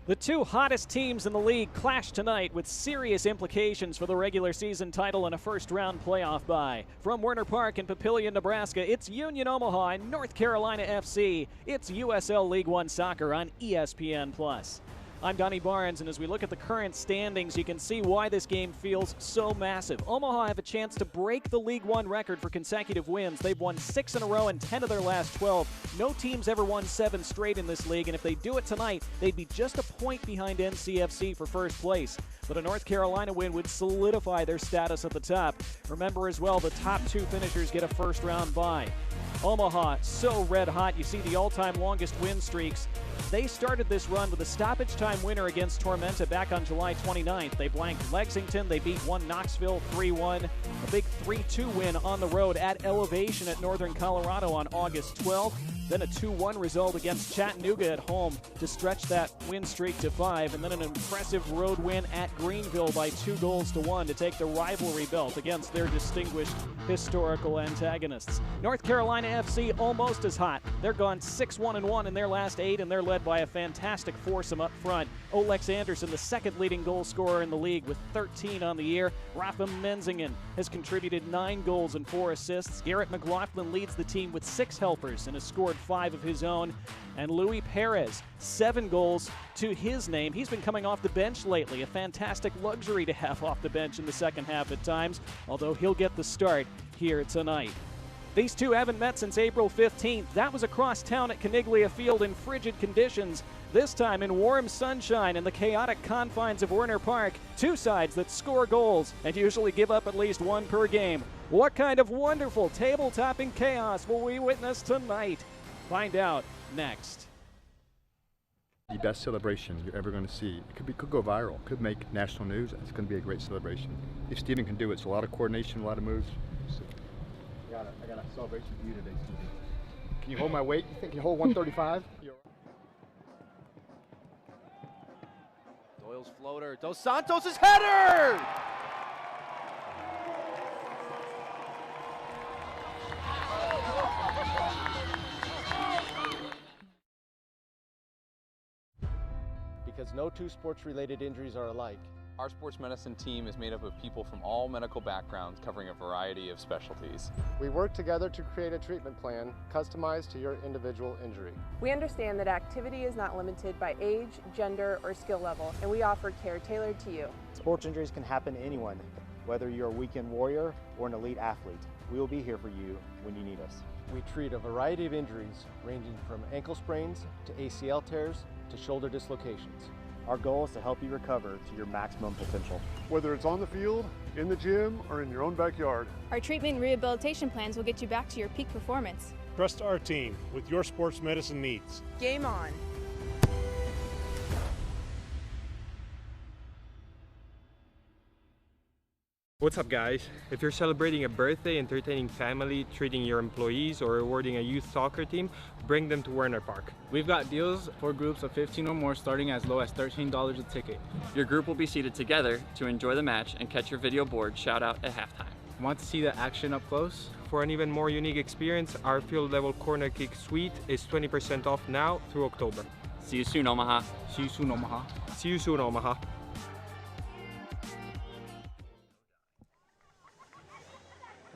The two hottest teams in the league clash tonight with serious implications for the regular season title and a first-round playoff bye. From Werner Park in Papillion, Nebraska, it's Union Omaha and North Carolina FC. It's USL League One soccer on ESPN+. I'm Donnie Barnes, and as we look at the current standings, you can see why this game feels so massive. Omaha have a chance to break the League One record for consecutive wins. They've won 6 in a row and 10 of their last 12. No team's ever won 7 straight in this league, and if they do it tonight, they'd be just a point behind NCFC for first place. But a North Carolina win would solidify their status at the top. Remember as well, the top 2 finishers get a first-round bye. Omaha, so red hot. You see the all-time longest win streaks. They started this run with a stoppage time winner against Tormenta back on July 29th. They blanked Lexington. They beat Knoxville 3-1. A big 3-2 win on the road at Elevation at Northern Colorado on August 12th. Then a 2-1 result against Chattanooga at home to stretch that win streak to 5. And then an impressive road win at Greenville by 2-1 to take the rivalry belt against their distinguished historical antagonists. North Carolina FC almost as hot. They're gone 6-1-1 in their last 8, and they're led by a fantastic foursome up front. Olex Anderson, the second leading goal scorer in the league with 13 on the year. Rafa Menzingen has contributed 9 goals and 4 assists. Garrett McLaughlin leads the team with 6 helpers and has scored 5 of his own. And Luis Perez, 7 goals to his name. He's been coming off the bench lately, a fantastic luxury to have off the bench in the second half at times, although he'll get the start here tonight. These two haven't met since April 15th. That was across town at Caniglia Field in frigid conditions. This time in warm sunshine in the chaotic confines of Werner Park. Two sides that score goals and usually give up at least 1 per game. What kind of wonderful table-topping chaos will we witness tonight? Find out next. The best celebration you're ever going to see. It could go viral, could make national news. It's going to be a great celebration. If Steven can do it, it's a lot of coordination, a lot of moves. So, I got a celebration for you today, Steven. Can you hold my weight? You think you hold 135? Doyle's floater, Dos Santos' header! Because no 2 sports-related injuries are alike. Our sports medicine team is made up of people from all medical backgrounds covering a variety of specialties. We work together to create a treatment plan customized to your individual injury. We understand that activity is not limited by age, gender, or skill level, and we offer care tailored to you. Sports injuries can happen to anyone, whether you're a weekend warrior or an elite athlete. We will be here for you when you need us. We treat a variety of injuries ranging from ankle sprains to ACL tears to shoulder dislocations. Our goal is to help you recover to your maximum potential. Whether it's on the field, in the gym, or in your own backyard. Our treatment and rehabilitation plans will get you back to your peak performance. Trust our team with your sports medicine needs. Game on. What's up, guys? If you're celebrating a birthday, entertaining family, treating your employees, or rewarding a youth soccer team, bring them to Werner Park. We've got deals for groups of 15 or more starting as low as $13 a ticket. Your group will be seated together to enjoy the match and catch your video board shout out at halftime. Want to see the action up close? For an even more unique experience, our field level corner kick suite is 20% off now through October. See you soon, Omaha. See you soon, Omaha. See you soon, Omaha.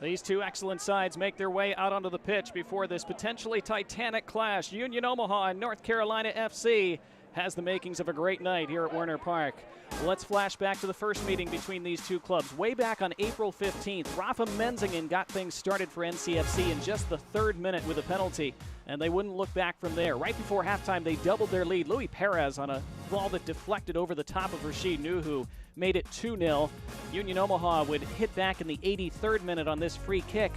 These two excellent sides make their way out onto the pitch before this potentially titanic clash. Union Omaha and North Carolina FC has the makings of a great night here at Werner Park. Let's flash back to the first meeting between these two clubs. Way back on April 15th, Rafa Menzingen got things started for NCFC in just the 3rd minute with a penalty, and they wouldn't look back from there. Right before halftime, they doubled their lead. Luis Perez on a ball that deflected over the top of Rashid Nuhu made it 2-0. Union Omaha would hit back in the 83rd minute on this free kick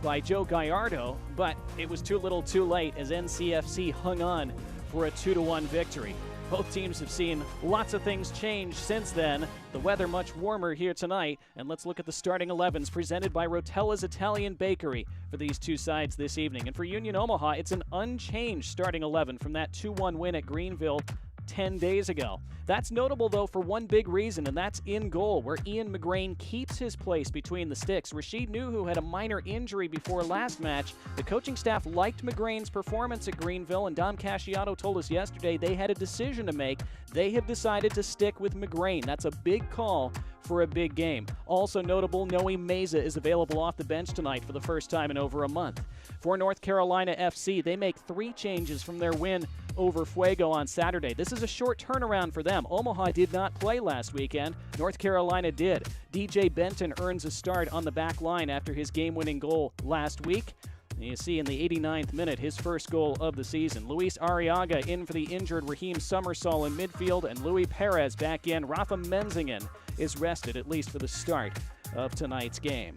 by Joe Gallardo, but it was too little too late as NCFC hung on for a 2-1 victory. Both teams have seen lots of things change since then. The weather much warmer here tonight, and let's look at the starting 11s presented by Rotella's Italian Bakery for these two sides this evening. And for Union Omaha, it's an unchanged starting 11 from that 2-1 win at Greenville 10 days ago. That's notable, though, for one big reason, and that's in goal, where Ian McGrain keeps his place between the sticks. Rashid Nuhu had a minor injury before last match. The coaching staff liked McGrain's performance at Greenville, and Dom Casciato told us yesterday they had a decision to make. They have decided to stick with McGrain. That's a big call for a big game. Also notable, Noe Meza is available off the bench tonight for the first time in over a month. For North Carolina FC, they make 3 changes from their win over Fuego on Saturday. This is a short turnaround for them. Omaha did not play last weekend. North Carolina did. DJ Benton earns a start on the back line after his game-winning goal last week. You see in the 89th minute, his first goal of the season. Luis Arriaga in for the injured Raheem Summersall in midfield, and Luis Perez back in. Rafa Menzingen is rested, at least for the start of tonight's game.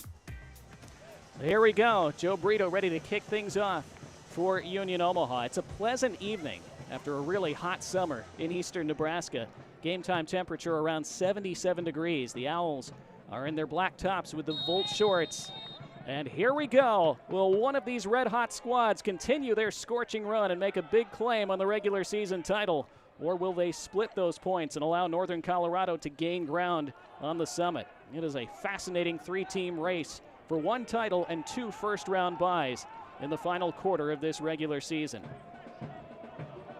Here we go. Joe Brito ready to kick things off for Union Omaha. It's a pleasant evening after a really hot summer in eastern Nebraska. Game time temperature around 77 degrees. The Owls are in their black tops with the Volt shorts. And here we go. Will one of these red-hot squads continue their scorching run and make a big claim on the regular season title? Or will they split those points and allow Northern Colorado to gain ground on the summit? It is a fascinating 3-team race for 1 title and 2 first-round byes in the final quarter of this regular season.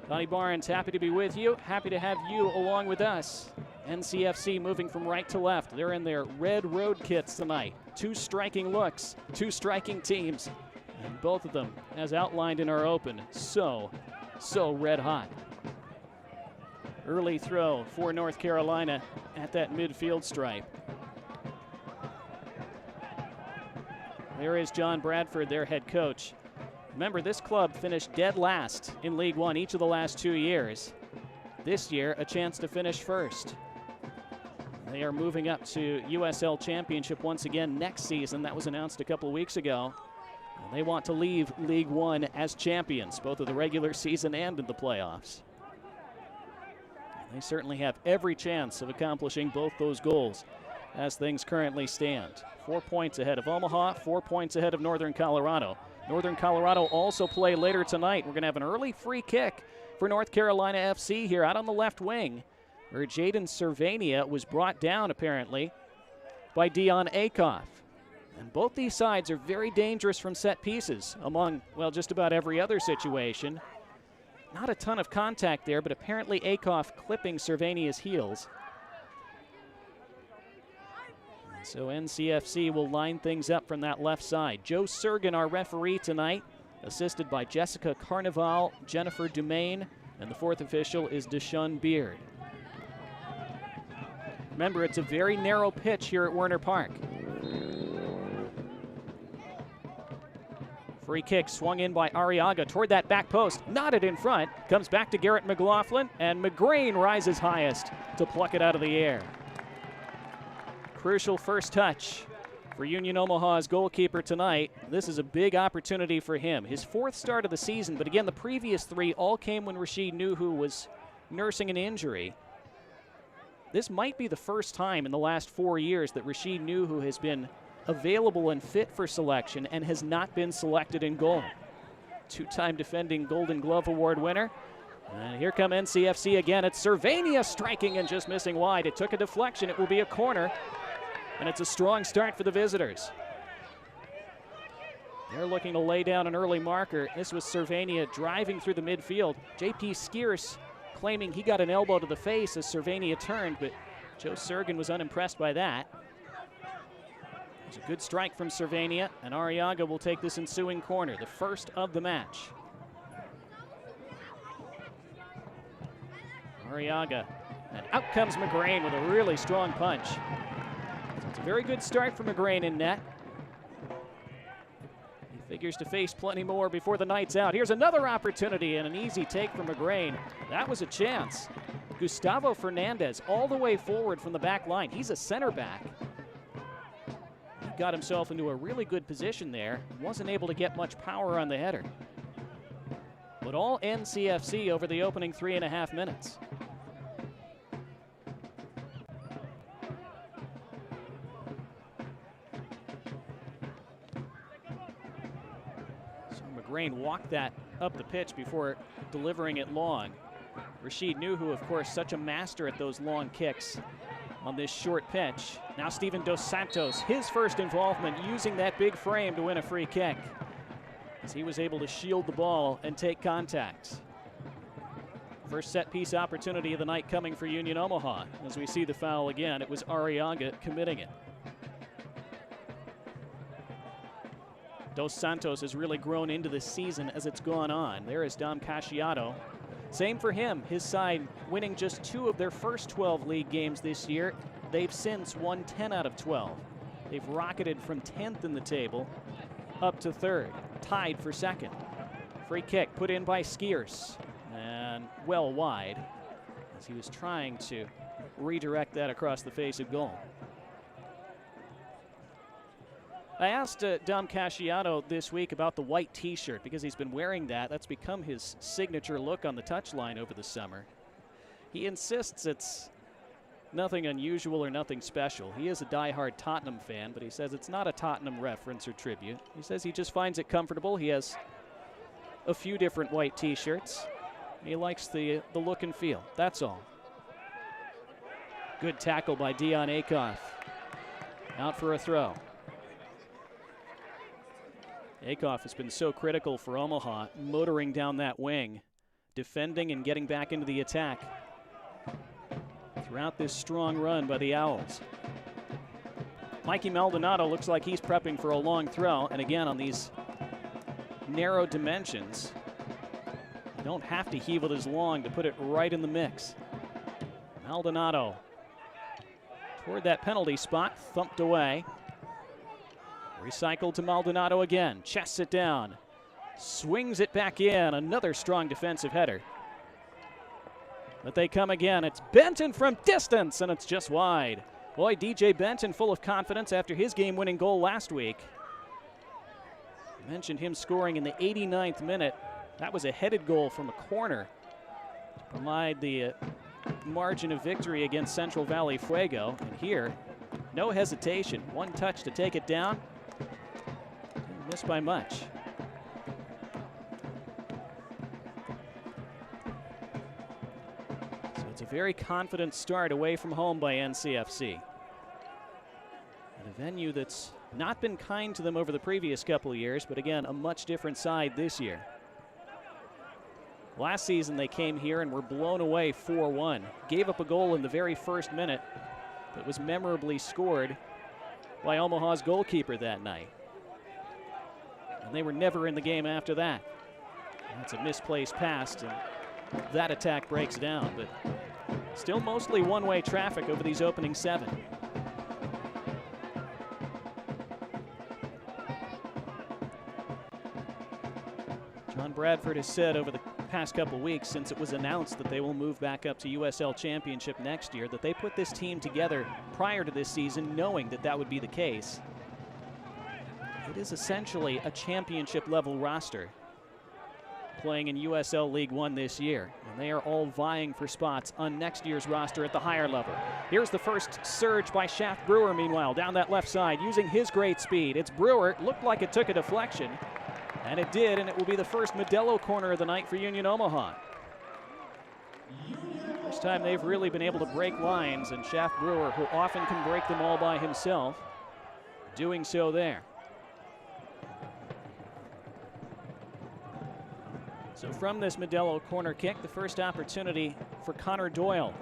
Donnie Barnes, happy to be with you. Happy to have you along with us. NCFC moving from right to left. They're in their red road kits tonight. 2 striking looks, 2 striking teams, and both of them, as outlined in our open, so red hot. Early throw for North Carolina at that midfield stripe. There is John Bradford, their head coach. Remember, this club finished dead last in League One each of the last 2 years. This year, a chance to finish first. They are moving up to USL Championship once again next season. That was announced a couple weeks ago. And they want to leave League One as champions, both of the regular season and in the playoffs. They certainly have every chance of accomplishing both those goals as things currently stand. 4 points ahead of Omaha, 4 points ahead of Northern Colorado. Northern Colorado also play later tonight. We're going to have an early free kick for North Carolina FC here out on the left wing, where Jaden Cervania was brought down, apparently, by Dion Akoff. And both these sides are very dangerous from set pieces among, well, just about every other situation. Not a ton of contact there, but apparently Akoff clipping Cervania's heels. So NCFC will line things up from that left side. Joe Sergin, our referee tonight, assisted by Jessica Carnival, Jennifer Dumaine, and the 4th official is Deshaun Beard. Remember, it's a very narrow pitch here at Werner Park. Free kick swung in by Arriaga toward that back post. Knotted in front. Comes back to Garrett McLaughlin, and McGrain rises highest to pluck it out of the air. Crucial first touch for Union Omaha's goalkeeper tonight. This is a big opportunity for him. His 4th start of the season, but again, the previous 3 all came when Rashid Nuhu was nursing an injury. This might be the first time in the last 4 years that Rashid Nuhu has been available and fit for selection and has not been selected in goal. 2-time defending Golden Glove Award winner. And here come NCFC again. It's Cervania striking and just missing wide. It took a deflection. It will be a corner. And it's a strong start for the visitors. They're looking to lay down an early marker. This was Cervania driving through the midfield. J.P. Skierce claiming he got an elbow to the face as Cervania turned, but Joe Sergin was unimpressed by that. It's a good strike from Cervania, and Arriaga will take this ensuing corner, the first of the match. Arriaga, and out comes McGrain with a really strong punch. So it's a very good start for McGrain in net. He figures to face plenty more before the night's out. Here's another opportunity and an easy take from McGrain. That was a chance. Gustavo Fernandez all the way forward from the back line. He's a center back. He got himself into a really good position there. Wasn't able to get much power on the header. But all NCFC over the opening 3.5 minutes. So McGrain walked that up the pitch before delivering it long. Rashid Nuhu, of course, such a master at those long kicks on this short pitch. Now Steven Dos Santos, his first involvement using that big frame to win a free kick, as he was able to shield the ball and take contact. First set piece opportunity of the night coming for Union Omaha. As we see the foul again, it was Arriaga committing it. Dos Santos has really grown into the season as it's gone on. There is Dom Casciato. Same for him, his side winning just 2 of their first 12 league games this year. They've since won 10 out of 12. They've rocketed from 10th in the table up to 3rd, tied for 2nd. Free kick put in by Skiers, and well wide, as he was trying to redirect that across the face of goal. I asked Dom Casciato this week about the white t-shirt, because he's been wearing that. That's become his signature look on the touchline over the summer. He insists it's nothing unusual or nothing special. He is a diehard Tottenham fan, but he says it's not a Tottenham reference or tribute. He says he just finds it comfortable. He has a few different white t-shirts. He likes the look and feel, that's all. Good tackle by Dion Akoff. Out for a throw. Akoff has been so critical for Omaha, motoring down that wing, defending and getting back into the attack throughout this strong run by the Owls. Mikey Maldonado looks like he's prepping for a long throw, and again on these narrow dimensions, you don't have to heave it as long to put it right in the mix. Maldonado toward that penalty spot, thumped away. Recycled to Maldonado again, chests it down, swings it back in, another strong defensive header. But they come again, it's Benton from distance, and it's just wide. Boy, DJ Benton full of confidence after his game-winning goal last week. I mentioned him scoring in the 89th minute. That was a headed goal from a corner to provide the margin of victory against Central Valley Fuego. And here, no hesitation, one touch to take it down. Missed by much. So it's a very confident start away from home by NCFC. And a venue that's not been kind to them over the previous couple of years, but again, a much different side this year. Last season they came here and were blown away 4-1. Gave up a goal in the very first minute that was memorably scored by Omaha's goalkeeper that night. And they were never in the game after that. That's a misplaced pass, and that attack breaks down, but still mostly one-way traffic over these opening 7. John Bradford has said over the past couple weeks, since it was announced that they will move back up to USL Championship next year, that they put this team together prior to this season knowing that that would be the case. It is essentially a championship level roster playing in USL League One this year, and they are all vying for spots on next year's roster at the higher level. Here's the first surge by Shaft Brewer, meanwhile, down that left side using his great speed. It's Brewer, looked like it took a deflection, and it did, and it will be the first Modelo corner of the night for Union Omaha. First time they've really been able to break lines, and Shaft Brewer, who often can break them all by himself, doing so there. So from this Modelo corner kick, the first opportunity for Connor Doyle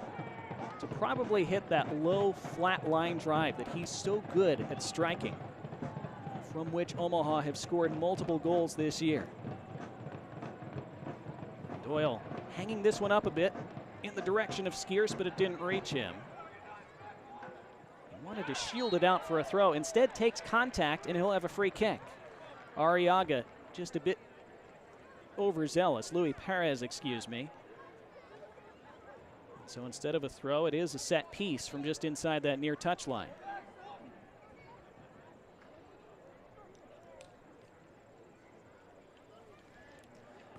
to probably hit that low, flat line drive that he's so good at striking, from which Omaha have scored multiple goals this year. Doyle hanging this one up a bit in the direction of Skiers, but it didn't reach him. He wanted to shield it out for a throw. Instead takes contact, and he'll have a free kick. Arriaga just a bit overzealous. Luis Perez, excuse me. So instead of a throw, it is a set piece from just inside that near touchline.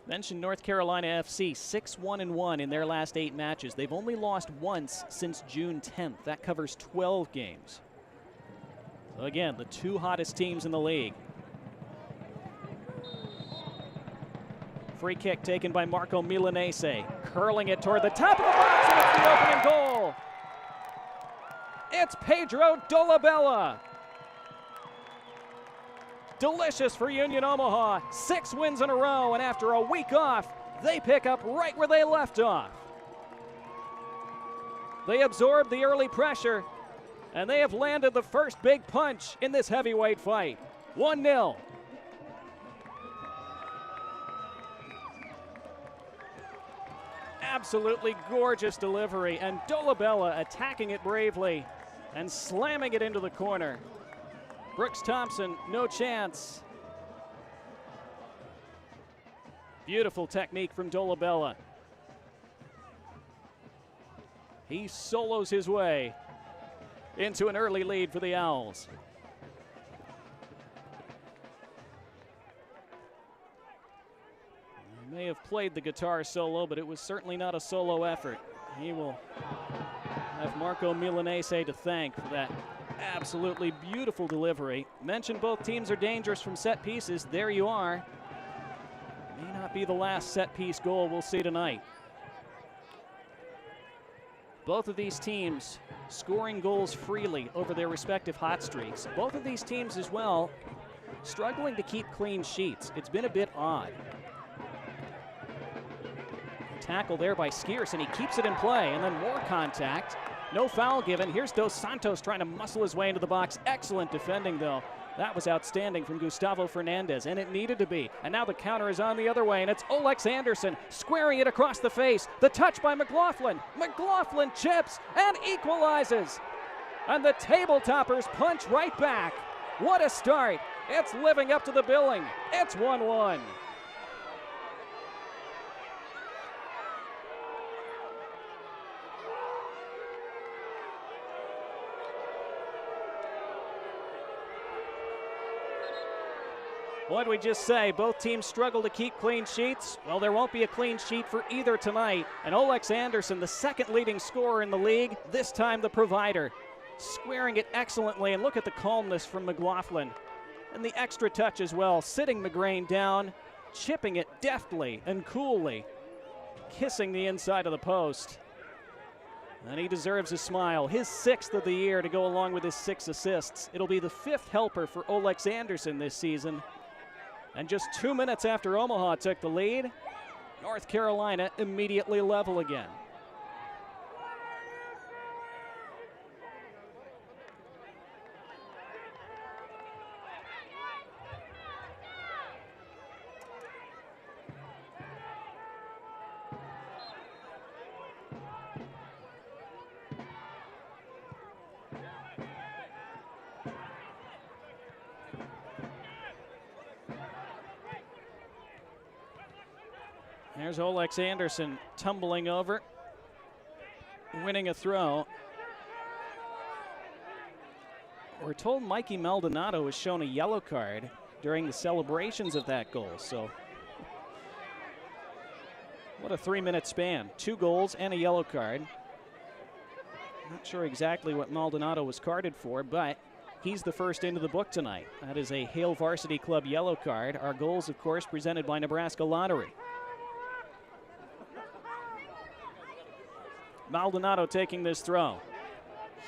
Mentioned North Carolina FC, 6-1-1 in their last 8 matches. They've only lost once since June 10th. That covers 12 games. So again, the 2 hottest teams in the league. Free kick taken by Marco Milanese. Curling it toward the top of the box, and it's the opening goal. It's Pedro Dolabella. Delicious for Union Omaha. 6 wins in a row, and after a week off, they pick up right where they left off. They absorbed the early pressure, and they have landed the first big punch in this heavyweight fight. 1-0. Absolutely gorgeous delivery, and Dolabella attacking it bravely and slamming it into the corner. Brooks Thompson, no chance. Beautiful technique from Dolabella. He solos his way into an early lead for the Owls. He may have played the guitar solo, but it was certainly not a solo effort. He will have Marco Milanese to thank for that absolutely beautiful delivery. Mentioned both teams are dangerous from set pieces. There you are. May not be the last set piece goal we'll see tonight. Both of these teams scoring goals freely over their respective hot streaks. Both of these teams as well struggling to keep clean sheets. It's been a bit odd. Tackle there by Skiers, and he keeps it in play, and then more contact. No foul given. Here's Dos Santos trying to muscle his way into the box. Excellent defending, though. That was outstanding from Gustavo Fernandez, and it needed to be. And now the counter is on the other way, and it's Olex Anderson squaring it across the face. The touch by McLaughlin. McLaughlin chips and equalizes. And the table toppers punch right back. What a start. It's living up to the billing. It's 1-1. What did we just say? Both teams struggle to keep clean sheets. Well, there won't be a clean sheet for either tonight. And Olex Anderson, the second leading scorer in the league, this time the provider, squaring it excellently. And look at the calmness from McLaughlin. And the extra touch as well, sitting McGrain down, chipping it deftly and coolly, kissing the inside of the post. And he deserves a smile. His 6th of the year to go along with his 6 assists. It'll be the 5th helper for Olex Anderson this season. And just 2 minutes after Omaha took the lead, North Carolina immediately level again. There's Olex Anderson tumbling over, winning a throw. We're told Mikey Maldonado was shown a yellow card during the celebrations of that goal. So what a 3-minute span. 2 goals and a yellow card. Not sure exactly what Maldonado was carded for, but he's the first into the book tonight. That is a Hale Varsity Club yellow card. Our goals, of course, presented by Nebraska Lottery. Maldonado taking this throw,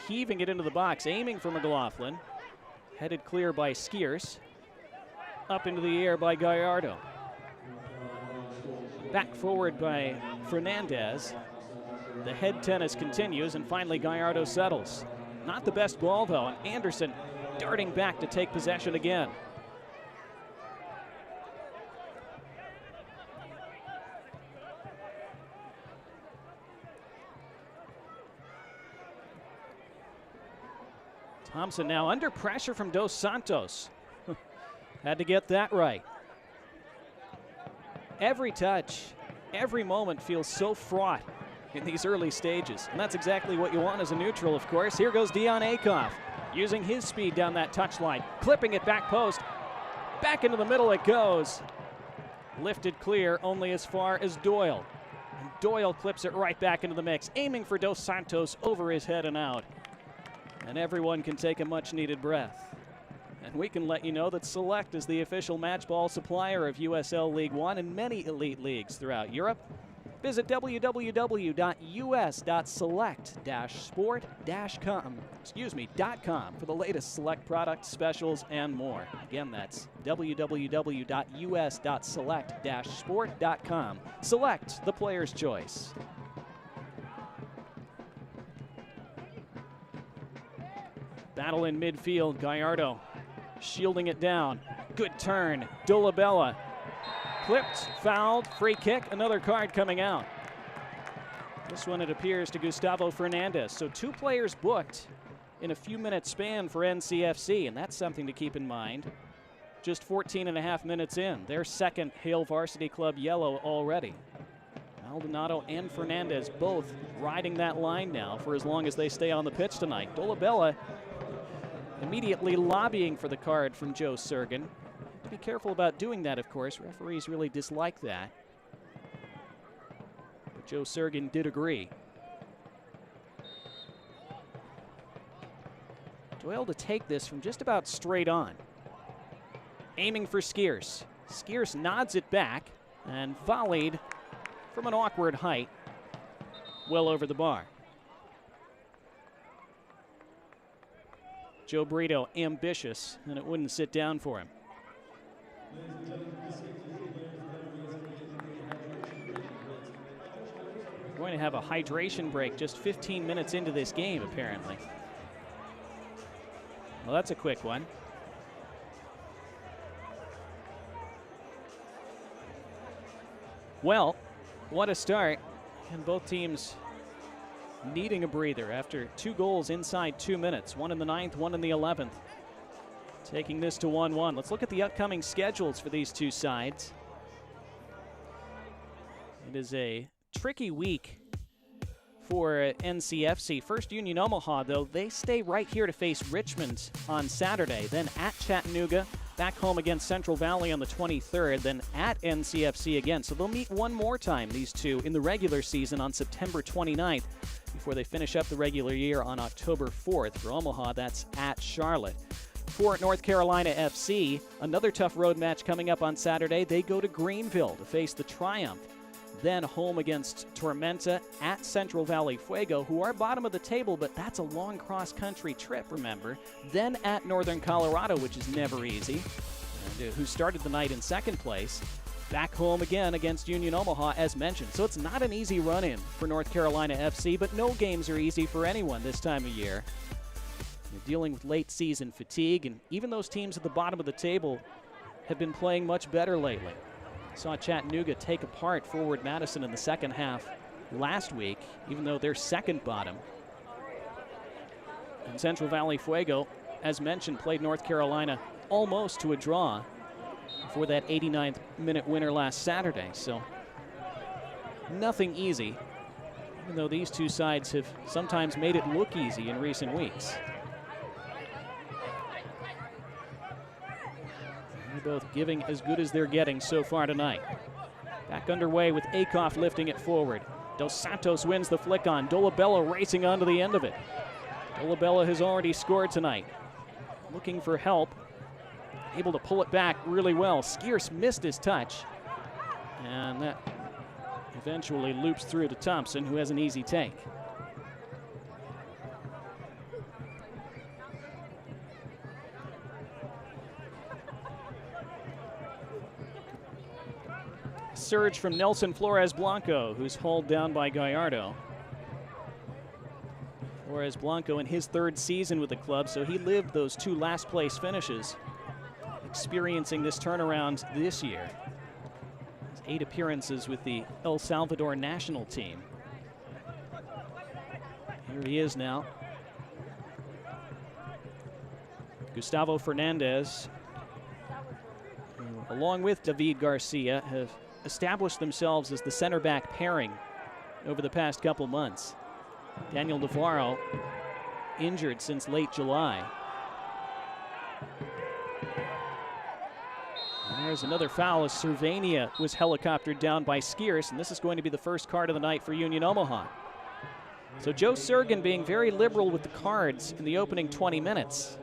heaving it into the box, aiming for McLaughlin, headed clear by Skiers, up into the air by Gallardo. Back forward by Fernandez. The head tennis continues, and finally Gallardo settles. Not the best ball, though, and Anderson darting back to take possession again. Thompson now under pressure from Dos Santos. Had to get that right. Every touch, every moment feels so fraught in these early stages. And that's exactly what you want as a neutral, of course. Here goes Dion Akoff, using his speed down that touchline, clipping it back post. Back into the middle it goes. Lifted clear only as far as Doyle. And Doyle clips it right back into the mix, aiming for Dos Santos over his head and out. And everyone can take a much-needed breath. And we can let you know that Select is the official match ball supplier of USL League One and many elite leagues throughout Europe. Visit www.us.select-sport-com for the latest Select products, specials, and more. Again, that's www.us.select-sport.com. Select, the player's choice. Battle in midfield, Gallardo shielding it down. Good turn, Dolabella. Clipped, fouled, free kick, another card coming out. This one, it appears, to Gustavo Fernandez. So 2 players booked in a few minutes span for NCFC, and that's something to keep in mind. Just 14.5 minutes in. Their second Hale Varsity Club yellow already. Maldonado and Fernandez both riding that line now for as long as they stay on the pitch tonight. Dolabella immediately lobbying for the card from Joe Sergin. Be careful about doing that, of course. Referees really dislike that. But Joe Sergin did agree. Doyle to take this from just about straight on. Aiming for Skeers. Skeers nods it back and volleyed from an awkward height, well over the bar. Joe Brito ambitious, and it wouldn't sit down for him. We're going to have a hydration break just 15 minutes into this game, apparently. Well, that's a quick one. Well, what a start. And both teams needing a breather after 2 goals inside 2 minutes. One in the 9th, one in the 11th. Taking this to 1-1. Let's look at the upcoming schedules for these two sides. It is a tricky week for NCFC. First, Union Omaha, though, they stay right here to face Richmond on Saturday. Then at Chattanooga, back home against Central Valley on the 23rd, then at NCFC again. So they'll meet one more time, these two, in the regular season on September 29th before they finish up the regular year on October 4th. For Omaha, that's at Charlotte. For North Carolina FC, another tough road match coming up on Saturday. They go to Greenville to face the Triumph. Then home against Tormenta, at Central Valley Fuego, who are bottom of the table, but that's a long cross-country trip, remember. Then at Northern Colorado, which is never easy, and who started the night in second place. Back home again against Union Omaha, as mentioned. So it's not an easy run-in for North Carolina FC, but no games are easy for anyone this time of year. You're dealing with late season fatigue, and even those teams at the bottom of the table have been playing much better lately. Saw Chattanooga take apart Forward Madison in the second half last week, even though they're second bottom. And Central Valley Fuego, as mentioned, played North Carolina almost to a draw for that 89th minute winner last Saturday. So nothing easy, even though these two sides have sometimes made it look easy in recent weeks. They're both giving as good as they're getting so far tonight. Back underway with Akoff lifting it forward. Dos Santos wins the flick on. Dolabella racing onto the end of it. Dolabella has already scored tonight. Looking for help. Able to pull it back really well. Skeers missed his touch. And that eventually loops through to Thompson, who has an easy take. Surge from Nelson Flores Blanco, who's hauled down by Gallardo. Flores Blanco in his 3rd season with the club, so he lived those 2 last place finishes, experiencing this turnaround this year. 8 appearances with the El Salvador national team. Here he is now. Gustavo Fernandez, who, along with David Garcia, have established themselves as the center back pairing over the past couple months. Daniel Navarro injured since late July. And there's another foul as Cervania was helicoptered down by Skeers, and this is going to be the first card of the night for Union Omaha. So Joe Sergin being very liberal with the cards in the opening 20 minutes.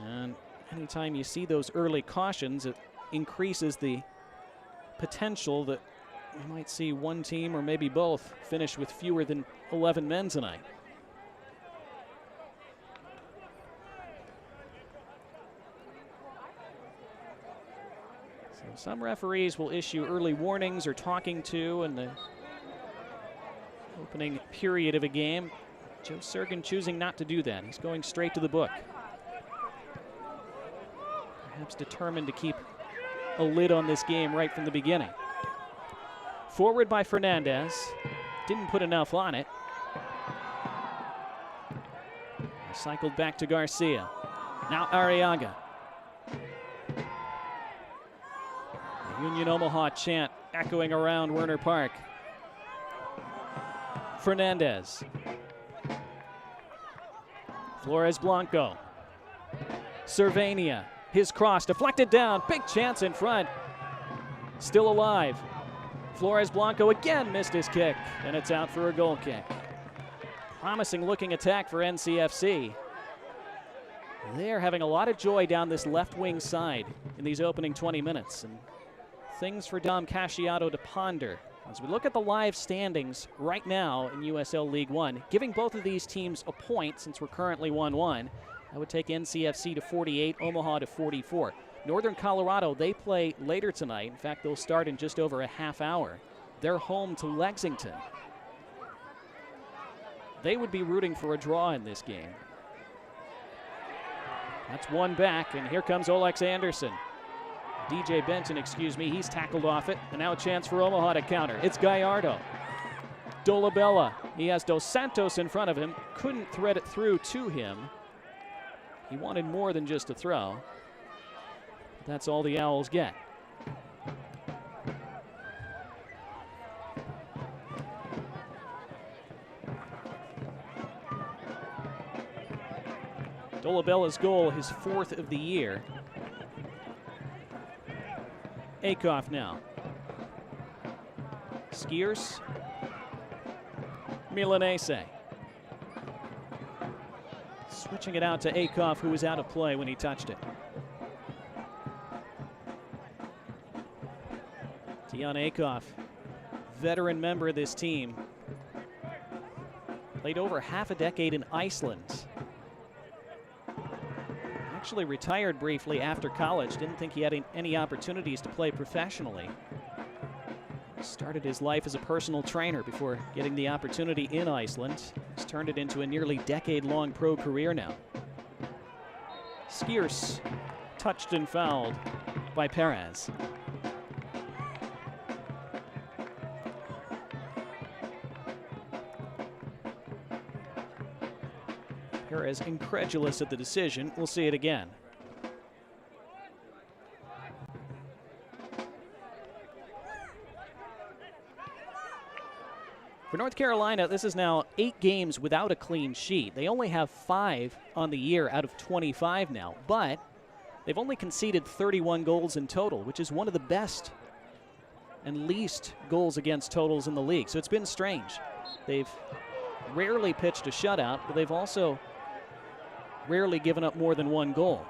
And anytime you see those early cautions, it increases the potential that we might see one team or maybe both finish with fewer than 11 men tonight. So some referees will issue early warnings or talking to in the opening period of a game. Joe Sergen choosing not to do that. He's going straight to the book. Perhaps determined to keep a lid on this game right from the beginning. Forward by Fernandez. Didn't put enough on it. Cycled back to Garcia. Now Arriaga. The Union Omaha chant echoing around Werner Park. Fernandez. Flores Blanco. Cervania. His cross deflected down. Big chance in front. Still alive. Flores Blanco again missed his kick, and it's out for a goal kick. Promising looking attack for NCFC. They're having a lot of joy down this left wing side in these opening 20 minutes. And things for Dom Casciato to ponder. As we look at the live standings right now in USL League One, giving both of these teams a point since we're currently 1-1. That would take NCFC to 48, Omaha to 44. Northern Colorado, they play later tonight. In fact, they'll start in just over a half hour. They're home to Lexington. They would be rooting for a draw in this game. That's one back, and here comes Olex Anderson. DJ Benton, excuse me, he's tackled off it, and now a chance for Omaha to counter. It's Gallardo. Dolabella, he has Dos Santos in front of him, couldn't thread it through to him. He wanted more than just a throw. That's all the Owls get. Dolabella's goal, his 4th of the year. Akoff now. Skiers. Milanese. Switching it out to Akoff, who was out of play when he touched it. Tian Akoff, veteran member of this team. Played over half a decade in Iceland. Actually retired briefly after college. Didn't think he had any opportunities to play professionally. Started his life as a personal trainer before getting the opportunity in Iceland. He's turned it into a nearly decade-long pro career now. Skiers touched and fouled by Perez. Perez incredulous at the decision. We'll see it again. For North Carolina, this is now 8 games without a clean sheet. They only have 5 on the year out of 25 now, but they've only conceded 31 goals in total, which is one of the best and least goals against totals in the league. So it's been strange. They've rarely pitched a shutout, but they've also rarely given up more than 1 goal.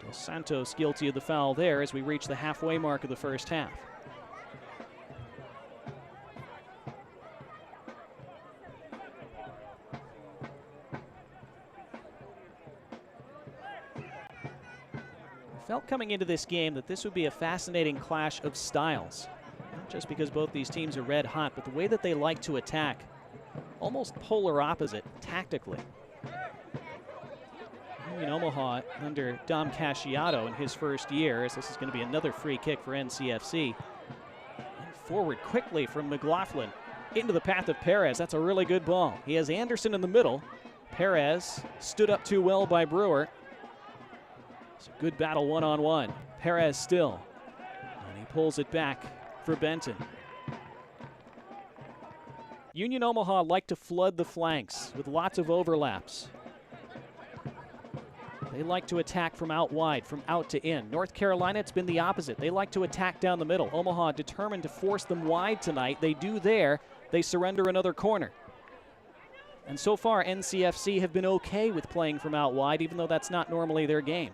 Dos Santos guilty of the foul there as we reach the halfway mark of the first half. Felt coming into this game that this would be a fascinating clash of styles. Not just because both these teams are red hot, but the way that they like to attack. Almost polar opposite tactically. In Omaha under Dom Casciato in his first year, as this is going to be another free kick for NCFC. And forward quickly from McLaughlin into the path of Perez. That's a really good ball. He has Anderson in the middle. Perez stood up too well by Brewer. It's a good battle one-on-one. Perez still. And he pulls it back for Benton. Union Omaha like to flood the flanks with lots of overlaps. They like to attack from out wide, from out to in. North Carolina, it's been the opposite. They like to attack down the middle. Omaha determined to force them wide tonight. They do there. They surrender another corner. And so far, NCFC have been okay with playing from out wide, even though that's not normally their game.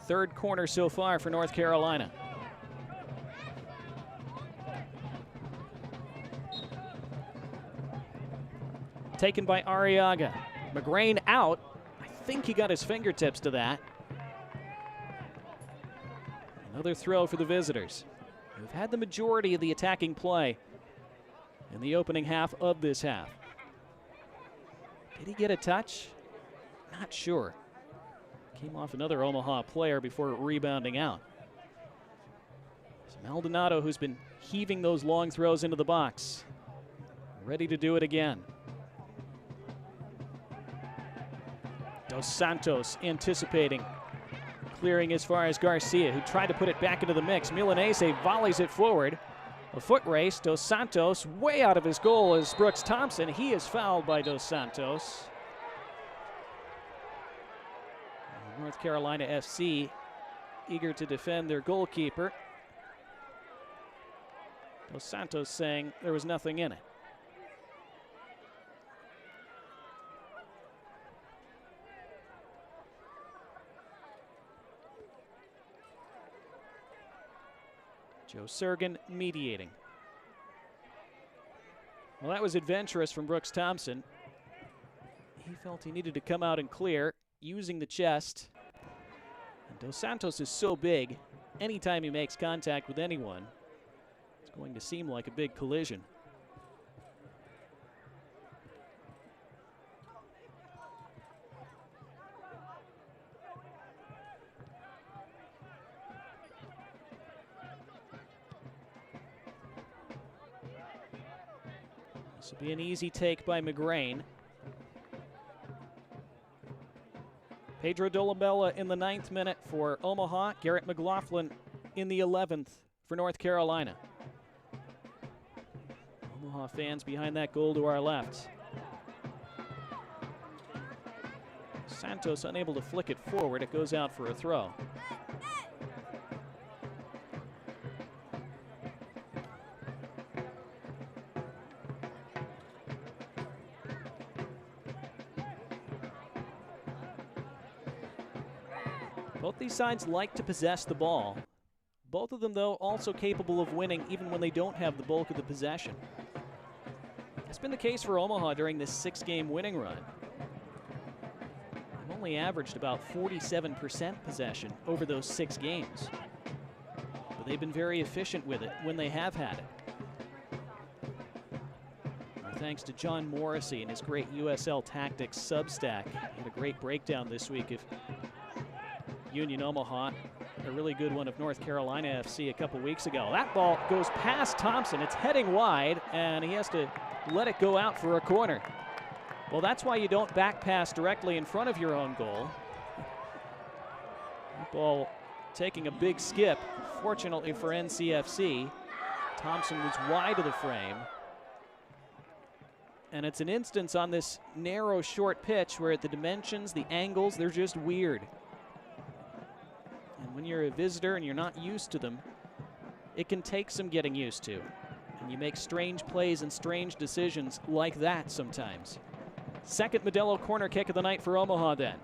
Third corner so far for North Carolina. Taken by Arriaga. McGrain out. I think he got his fingertips to that. Another throw for the visitors, who've had the majority of the attacking play in the opening half of this half. Did he get a touch? Not sure. Came off another Omaha player before rebounding out. It's Maldonado who's been heaving those long throws into the box. Ready to do it again. Dos Santos anticipating. Clearing as far as Garcia, who tried to put it back into the mix. Milanese volleys it forward. A foot race. Dos Santos way out of his goal is Brooks Thompson. He is fouled by Dos Santos. North Carolina FC eager to defend their goalkeeper. Dos Santos saying there was nothing in it. Joe Sergen mediating. Well, that was adventurous from Brooks Thompson. He felt he needed to come out and clear using the chest. And Dos Santos is so big, anytime he makes contact with anyone, it's going to seem like a big collision. This will be an easy take by McGrain. Pedro Dolabella in the 9th minute for Omaha. Garrett McLaughlin in the 11th for North Carolina. Omaha fans behind that goal to our left. Santos unable to flick it forward. It goes out for a throw. Both these sides like to possess the ball. Both of them, though, also capable of winning even when they don't have the bulk of the possession. That's been the case for Omaha during this 6-game winning run. They've only averaged about 47% possession over those 6 games. But they've been very efficient with it when they have had it. Thanks to John Morrissey and his great USL Tactics Substack. He had a great breakdown this week of Union Omaha, a really good one of North Carolina FC a couple weeks ago. That ball goes past Thompson. It's heading wide, and he has to let it go out for a corner. Well, that's why you don't back pass directly in front of your own goal. That ball taking a big skip. Fortunately for NCFC, Thompson was wide of the frame. And it's an instance on this narrow, short pitch where the dimensions, the angles, they're just weird. And when you're a visitor and you're not used to them, it can take some getting used to. And you make strange plays and strange decisions like that sometimes. Second Modelo corner kick of the night for Omaha then.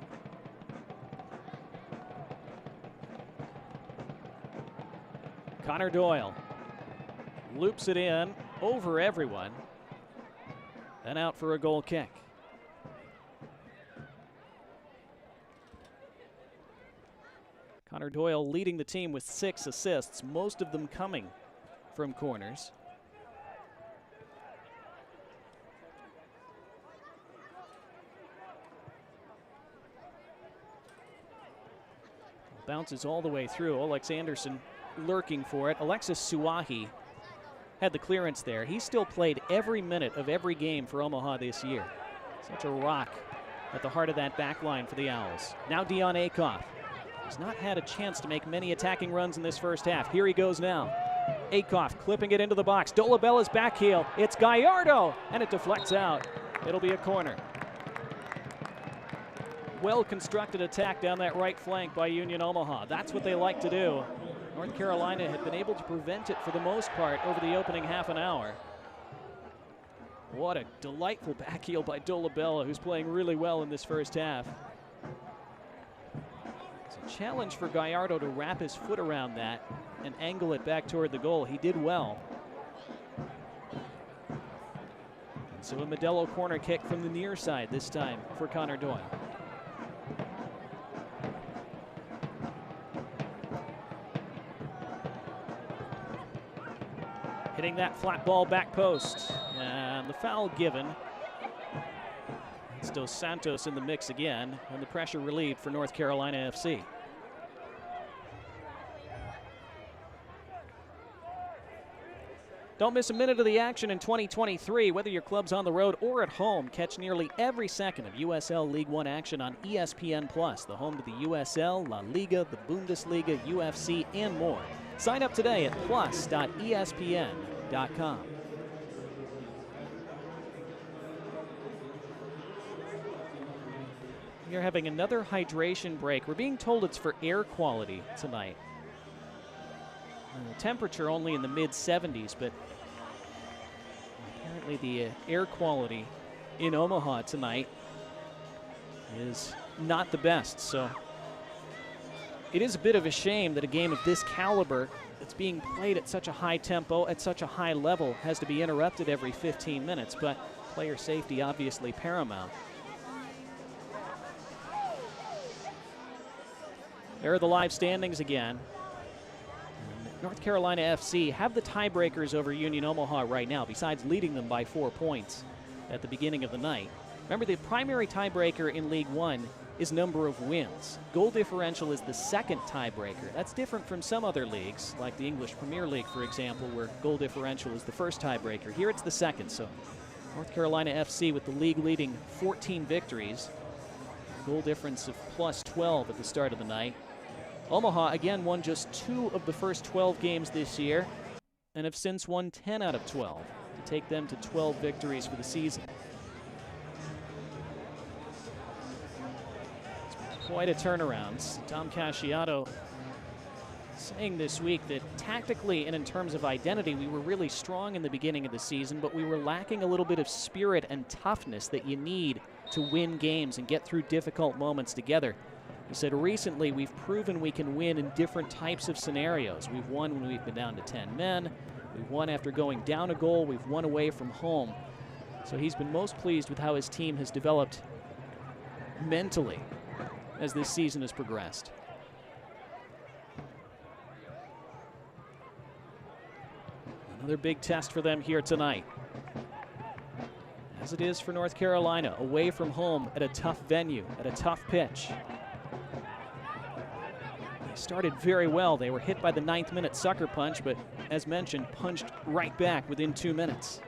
Connor Doyle loops it in over everyone, then out for a goal kick. Connor Doyle leading the team with 6 assists, most of them coming from corners. Bounces all the way through. Alex Anderson lurking for it. Alexis Suahi had the clearance there. He still played every minute of every game for Omaha this year. Such a rock at the heart of that back line for the Owls. Now Dion Akoff. He's not had a chance to make many attacking runs in this first half. Here he goes now. Akoff clipping it into the box. Dolabella's back heel. It's Gallardo, and it deflects out. It'll be a corner. Well-constructed attack down that right flank by Union Omaha. That's what they like to do. North Carolina had been able to prevent it for the most part over the opening half an hour. What a delightful back heel by Dolabella, who's playing really well in this first half. So Challenge for Gallardo to wrap his foot around that and angle it back toward the goal. He did well. So a Modelo corner kick from the near side this time for Connor Doyle. Hitting that flat ball back post. And the foul given. It's Dos Santos in the mix again, and the pressure relieved for North Carolina FC. Don't miss a minute of the action in 2023. Whether your club's on the road or at home, catch nearly every second of USL League One action on ESPN+, the home to the USL, La Liga, the Bundesliga, UFC, and more. Sign up today at plus.espn.com. You're having another hydration break. We're being told it's for air quality tonight. The temperature only in the mid-70s, but apparently the air quality in Omaha tonight is not the best. So it is a bit of a shame that a game of this caliber that's being played at such a high tempo, at such a high level, has to be interrupted every 15 minutes, but player safety obviously paramount. There are the live standings again. North Carolina FC have the tiebreakers over Union Omaha right now, besides leading them by 4 points at the beginning of the night. Remember, the primary tiebreaker in League One is number of wins. Goal differential is the second tiebreaker. That's different from some other leagues, like the English Premier League, for example, where goal differential is the first tiebreaker. Here it's the second, so North Carolina FC with the league leading 14 victories. Goal difference of plus 12 at the start of the night. Omaha, again, won just 2 of the first 12 games this year and have since won 10 out of 12 to take them to 12 victories for the season. It's been quite a turnaround. Tom Casciato saying this week that tactically and in terms of identity, we were really strong in the beginning of the season, but we were lacking a little bit of spirit and toughness that you need to win games and get through difficult moments together. He said recently we've proven we can win in different types of scenarios. We've won when we've been down to 10 men. We've won after going down a goal. We've won away from home. So he's been most pleased with how his team has developed mentally as this season has progressed. Another big test for them here tonight, as it is for North Carolina, away from home at a tough venue, at a tough pitch. Started very well. They were hit by the 9th minute sucker punch, but as mentioned, punched right back within 2 minutes.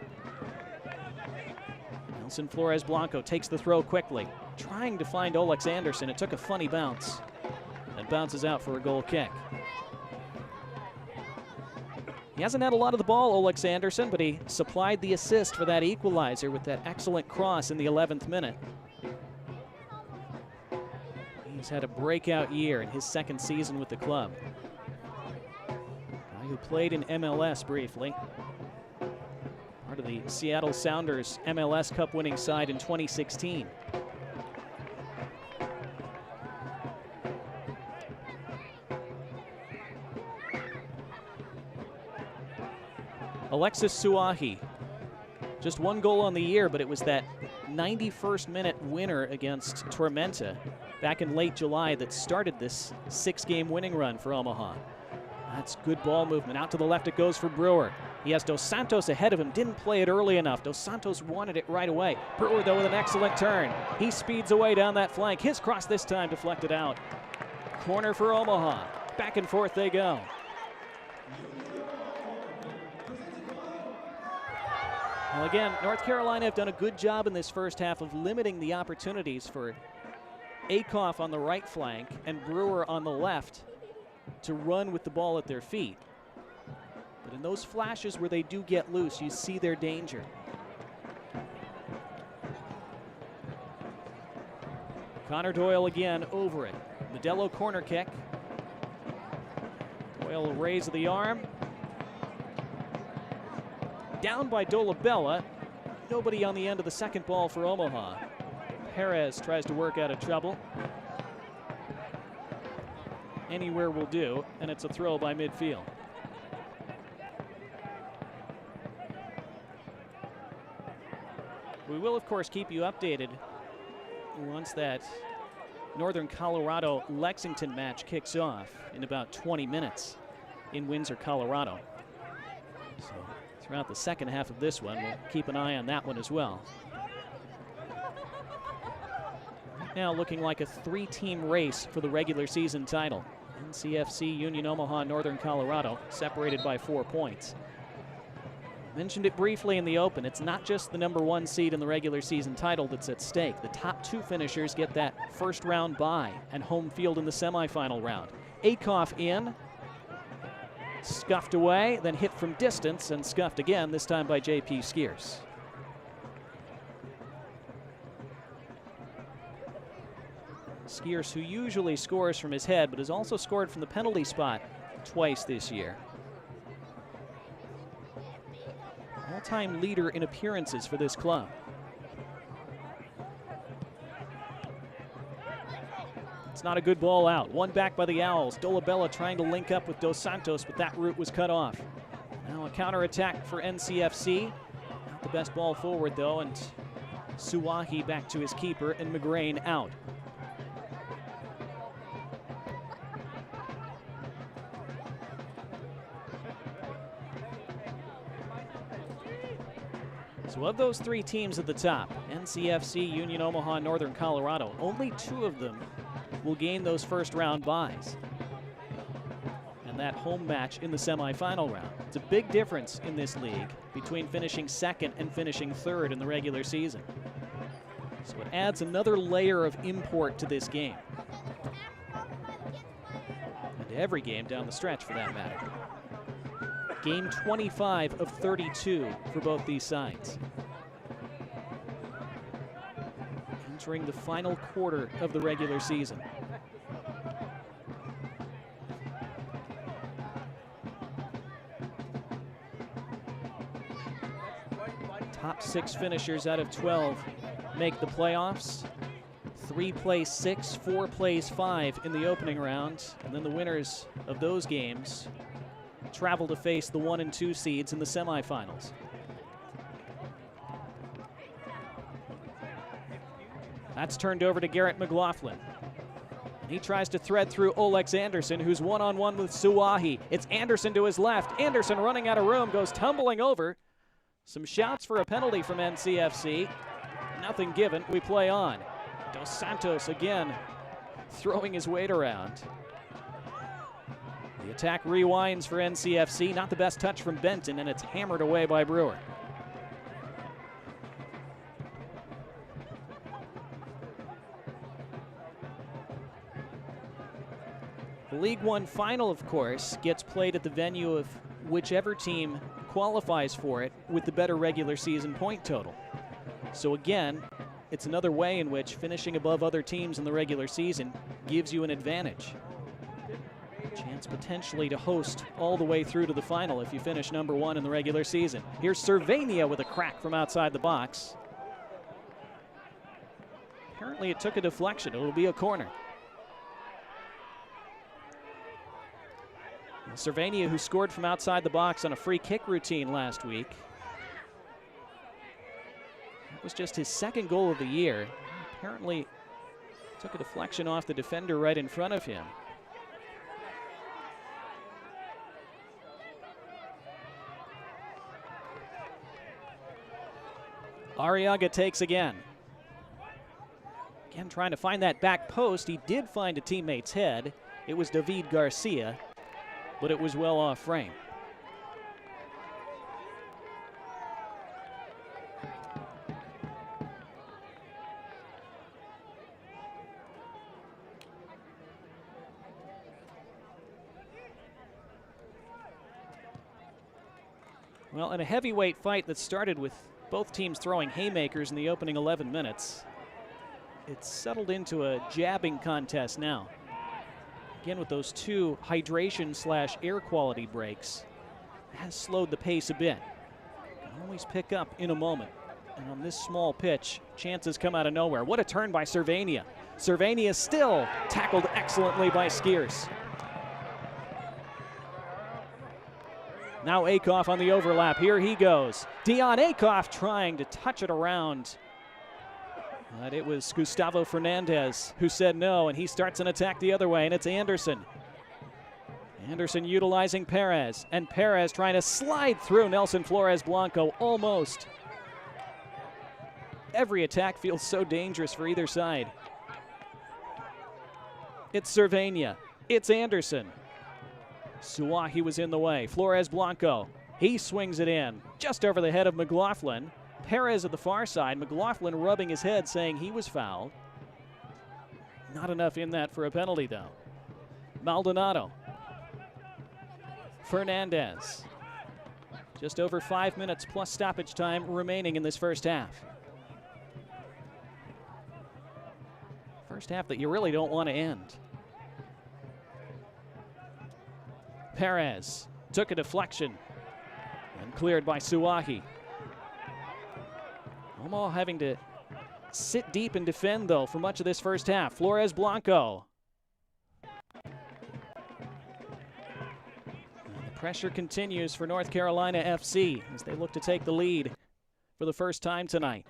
Nelson Flores Blanco takes the throw quickly, trying to find Olex Anderson. It took a funny bounce and bounces out for a goal kick. He hasn't had a lot of the ball, Olex Anderson, but he supplied the assist for that equalizer with that excellent cross in the 11th minute. He's had a breakout year in his second season with the club. Guy who played in MLS briefly. Part of the Seattle Sounders MLS Cup winning side in 2016. Alexis Suahi, just 1 goal on the year, but it was that 91st minute winner against Tormenta back in late July that started this 6-game winning run for Omaha. That's good ball movement. Out to the left it goes for Brewer. He has Dos Santos ahead of him. Didn't play it early enough. Dos Santos wanted it right away. Brewer, though, with an excellent turn. He speeds away down that flank. His cross this time deflected out. Corner for Omaha. Back and forth they go. Well, again, North Carolina have done a good job in this first half of limiting the opportunities for Akoff on the right flank and Brewer on the left to run with the ball at their feet. But in those flashes where they do get loose, you see their danger. Connor Doyle again over it. Modelo corner kick. Doyle raise of the arm. Down by Dolabella. Nobody on the end of the second ball for Omaha. Perez tries to work out of trouble. Anywhere will do, and it's a throw by midfield. We will, of course, keep you updated once that Northern Colorado-Lexington match kicks off in about 20 minutes in Windsor, Colorado. So throughout the second half of this one, we'll keep an eye on that one as well. Now looking like a three-team race for the regular season title. NCFC, Union Omaha, Northern Colorado, separated by 4 points. Mentioned it briefly in the open. It's not just the #1 seed in the regular season title that's at stake. The top 2 finishers get that first round bye and home field in the semifinal round. Kickoff in, scuffed away, then hit from distance and scuffed again, this time by J.P. Skiers. Skiers, who usually scores from his head, but has also scored from the penalty spot twice this year. All-time leader in appearances for this club. It's not a good ball out. One back by the Owls. Dolabella trying to link up with Dos Santos, but that route was cut off. Now a counterattack for NCFC. Not the best ball forward, though, and Suwahi back to his keeper, and McGrain out. So of those 3 teams at the top, NCFC, Union Omaha, Northern Colorado, only 2 of them will gain those first round byes. And that home match in the semifinal round. It's a big difference in this league between finishing second and finishing third in the regular season. So it adds another layer of import to this game. And to every game down the stretch for that matter. Game 25 of 32 for both these sides. Entering the final quarter of the regular season. Top 6 finishers out of 12 make the playoffs. 3 plays 6, 4 plays 5 in the opening round, and then the winners of those games travel to face the 1 and 2 seeds in the semifinals. That's turned over to Garrett McLaughlin. He tries to thread through Olex Anderson, who's one-on-one with Suwahi. It's Anderson to his left. Anderson running out of room, goes tumbling over. Some shouts for a penalty from NCFC. Nothing given, we play on. Dos Santos again throwing his weight around. The attack rewinds for NCFC. Not the best touch from Benton, and it's hammered away by Brewer. The League One final, of course, gets played at the venue of whichever team qualifies for it with the better regular season point total. So again, it's another way in which finishing above other teams in the regular season gives you an advantage. Chance potentially to host all the way through to the final if you finish #1 in the regular season. Here's Cervania with a crack from outside the box. Apparently it took a deflection. It'll be a corner. Cervania, who scored from outside the box on a free kick routine last week. That was just his 2nd goal of the year. Apparently took a deflection off the defender right in front of him. Arriaga takes again. Again, trying to find that back post. He did find a teammate's head. It was David Garcia, but it was well off frame. Well, in a heavyweight fight that started with both teams throwing haymakers in the opening 11 minutes, it's settled into a jabbing contest now. Again, with those 2 hydration/air quality breaks, has slowed the pace a bit. Can always pick up in a moment. And on this small pitch, chances come out of nowhere. What a turn by Cervania. Cervania still tackled excellently by Skiers. Now Akoff on the overlap. Here he goes. Dion Akoff trying to touch it around. But it was Gustavo Fernandez who said no, and he starts an attack the other way, and it's Anderson. Anderson utilizing Perez, and Perez trying to slide through Nelson Flores Blanco almost. Every attack feels so dangerous for either side. It's Cervania. It's Anderson. Suahi was in the way. Flores Blanco. He swings it in just over the head of McLaughlin. Perez at the far side. McLaughlin rubbing his head saying he was fouled. Not enough in that for a penalty, though. Maldonado. Fernandez. Just over 5 minutes plus stoppage time remaining in this first half. First half that you really don't want to end. Perez took a deflection and cleared by Suahi. Omaha having to sit deep and defend, though, for much of this first half. Flores Blanco. And the pressure continues for North Carolina FC as they look to take the lead for the first time tonight.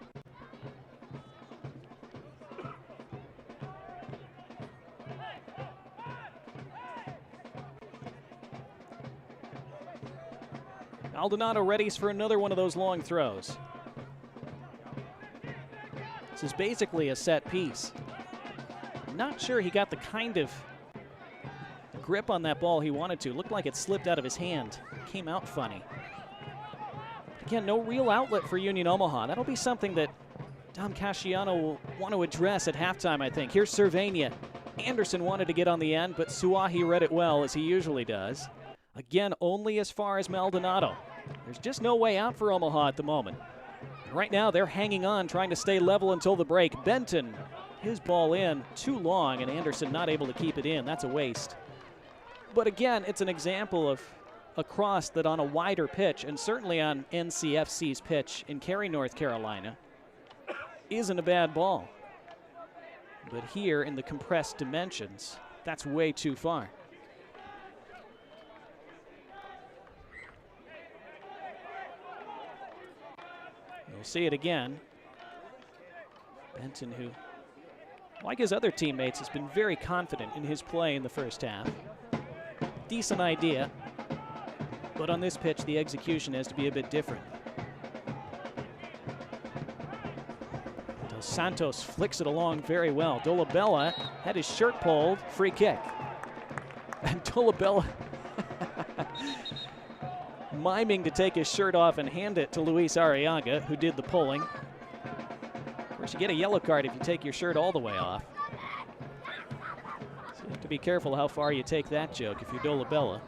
Maldonado readies for another one of those long throws. This is basically a set piece. Not sure he got the kind of grip on that ball he wanted to. Looked like it slipped out of his hand. Came out funny. Again, no real outlet for Union Omaha. That'll be something that Dom Casciano will want to address at halftime, I think. Here's Cervania. Anderson wanted to get on the end, but Suahi read it well, as he usually does. Again, only as far as Maldonado. There's just no way out for Omaha at the moment. Right now, they're hanging on, trying to stay level until the break. Benton, his ball in, too long, and Anderson not able to keep it in. That's a waste. But again, it's an example of a cross that on a wider pitch, and certainly on NCFC's pitch in Cary, North Carolina, isn't a bad ball. But here, in the compressed dimensions, that's way too far. We'll see it again. Benton, who, like his other teammates, has been very confident in his play in the first half. Decent idea, but on this pitch, the execution has to be a bit different. Dos Santos flicks it along very well. Dolabella had his shirt pulled, free kick. And Dolabella miming to take his shirt off and hand it to Luis Arriaga, who did the pulling. Of course, you get a yellow card if you take your shirt all the way off. So you have to be careful how far you take that joke if you're Dolabella.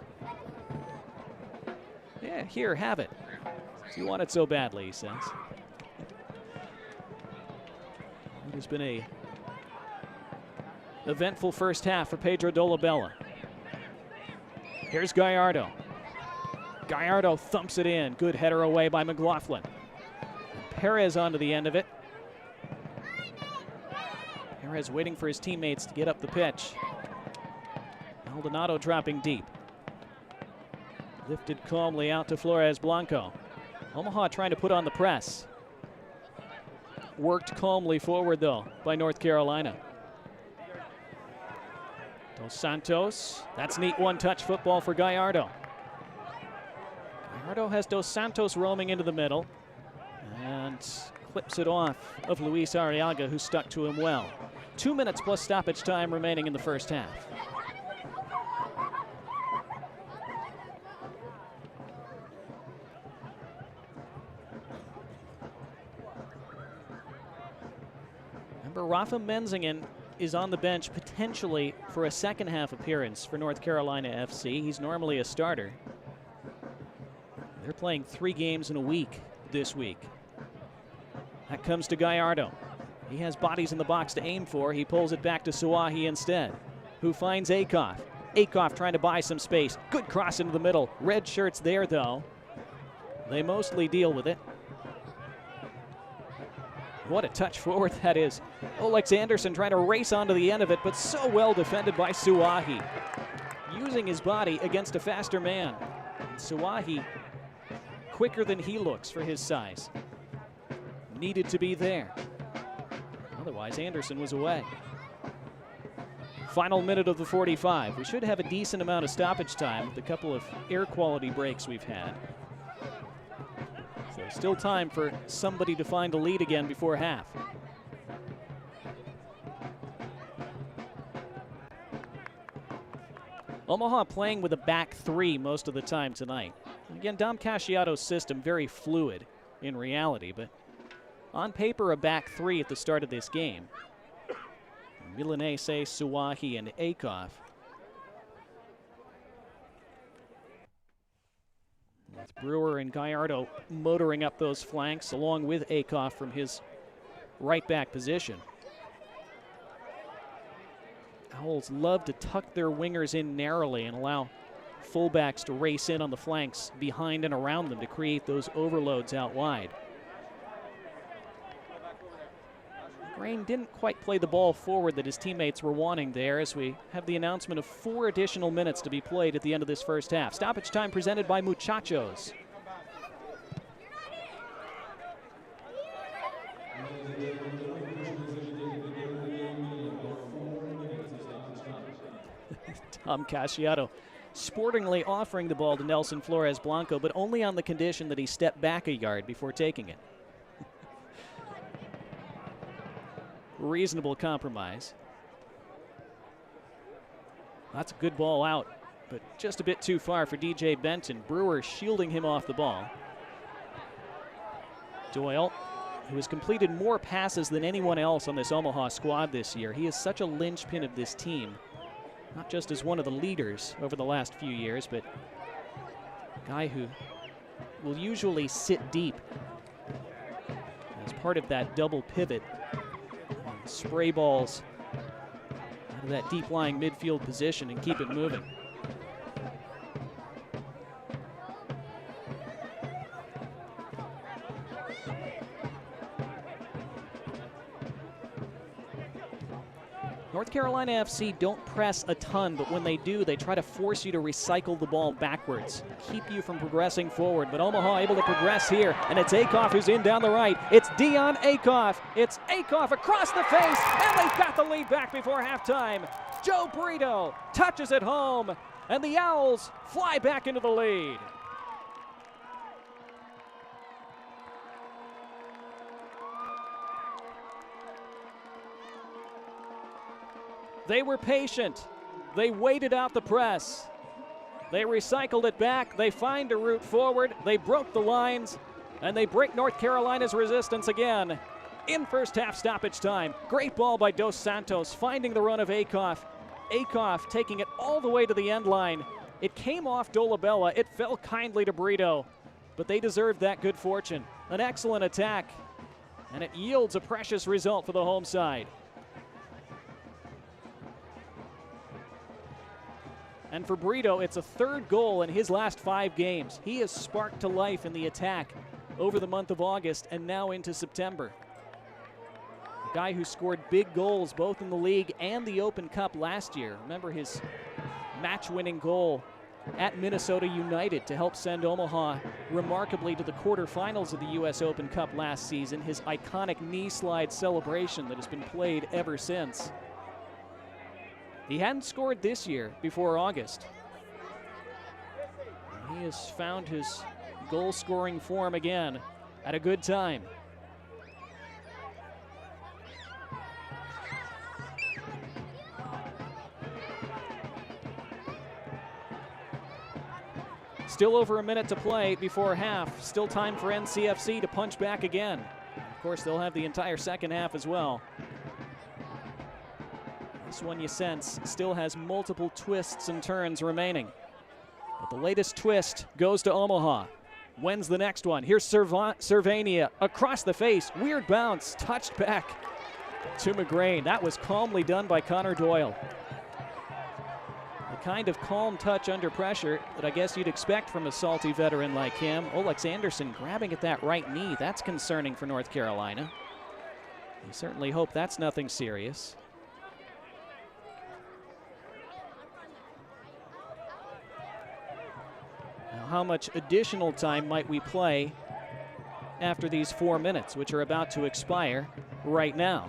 Yeah, here, have it. You want it so badly, he says. It has been a eventful first half for Pedro Dolabella. Here's Gallardo. Gallardo thumps it in. Good header away by McLaughlin. Perez onto the end of it. Perez waiting for his teammates to get up the pitch. Maldonado dropping deep. Lifted calmly out to Flores Blanco. Omaha trying to put on the press. Worked calmly forward, though, by North Carolina. Dos Santos. That's neat one-touch football for Gallardo. Gallardo has Dos Santos roaming into the middle and clips it off of Luis Arriaga, who stuck to him well. 2 minutes plus stoppage time remaining in the first half. Remember, Rafa Menzingen is on the bench potentially for a second half appearance for North Carolina FC. He's normally a starter. They're playing 3 games in a week this week. That comes to Gallardo. He has bodies in the box to aim for. He pulls it back to Suahi instead, who finds Akoff. Akoff trying to buy some space. Good cross into the middle. Red shirts there, though. They mostly deal with it. What a touch forward that is. Olex Anderson trying to race onto the end of it, but so well defended by Suahi. Using his body against a faster man. Suwahi, quicker than he looks for his size. Needed to be there. Otherwise, Anderson was away. Final minute of the 45. We should have a decent amount of stoppage time with a couple of air quality breaks we've had. So still time for somebody to find a lead again before half. Omaha playing with a back three most of the time tonight. Again, Dom Casciato's system very fluid in reality, but on paper a back three at the start of this game. Milanese, Suwahi, and Akoff. With Brewer and Gallardo motoring up those flanks along with Akoff from his right back position. Owls love to tuck their wingers in narrowly and allow fullbacks to race in on the flanks behind and around them to create those overloads out wide. Grain didn't quite play the ball forward that his teammates were wanting there as we have the announcement of 4 additional minutes to be played at the end of this first half. Stoppage time presented by Muchachos. Tom Casciato sportingly offering the ball to Nelson Flores Blanco, but only on the condition that he step back a yard before taking it. Reasonable compromise. That's a good ball out, but just a bit too far for DJ Benton. Brewer shielding him off the ball. Doyle, who has completed more passes than anyone else on this Omaha squad this year. He is such a linchpin of this team, not just as one of the leaders over the last few years, but a guy who will usually sit deep as part of that double pivot. Spray balls out of that deep-lying midfield position and keep it moving. North Carolina FC don't press a ton, but when they do, they try to force you to recycle the ball backwards, keep you from progressing forward. But Omaha able to progress here, and it's Akoff who's in down the right. It's Dion Akoff. It's Akoff across the face, and they've got the lead back before halftime. Joe Brito touches it home, and the Owls fly back into the lead. They were patient. They waited out the press. They recycled it back. They find a route forward. They broke the lines, and they break North Carolina's resistance again in first half stoppage time. Great ball by Dos Santos, finding the run of Akoff. Akoff taking it all the way to the end line. It came off Dolabella. It fell kindly to Brito, but they deserved that good fortune. An excellent attack, and it yields a precious result for the home side. And for Brito, it's a 3rd goal in his last 5 games. He has sparked to life in the attack over the month of August and now into September. A guy who scored big goals both in the league and the Open Cup last year. Remember his match-winning goal at Minnesota United to help send Omaha remarkably to the quarterfinals of the U.S. Open Cup last season. His iconic knee slide celebration that has been played ever since. He hadn't scored this year before August. He has found his goal-scoring form again at a good time. Still over a minute to play before half. Still time for NCFC to punch back again. Of course, they'll have the entire second half as well. This one, you sense, still has multiple twists and turns remaining. But the latest twist goes to Omaha. When's the next one? Here's Cervania across the face. Weird bounce, touched back to McGrain. That was calmly done by Connor Doyle. The kind of calm touch under pressure that I guess you'd expect from a salty veteran like him. Olex Anderson grabbing at that right knee. That's concerning for North Carolina. We certainly hope that's nothing serious. how much additional time might we play after these 4 minutes, which are about to expire right now.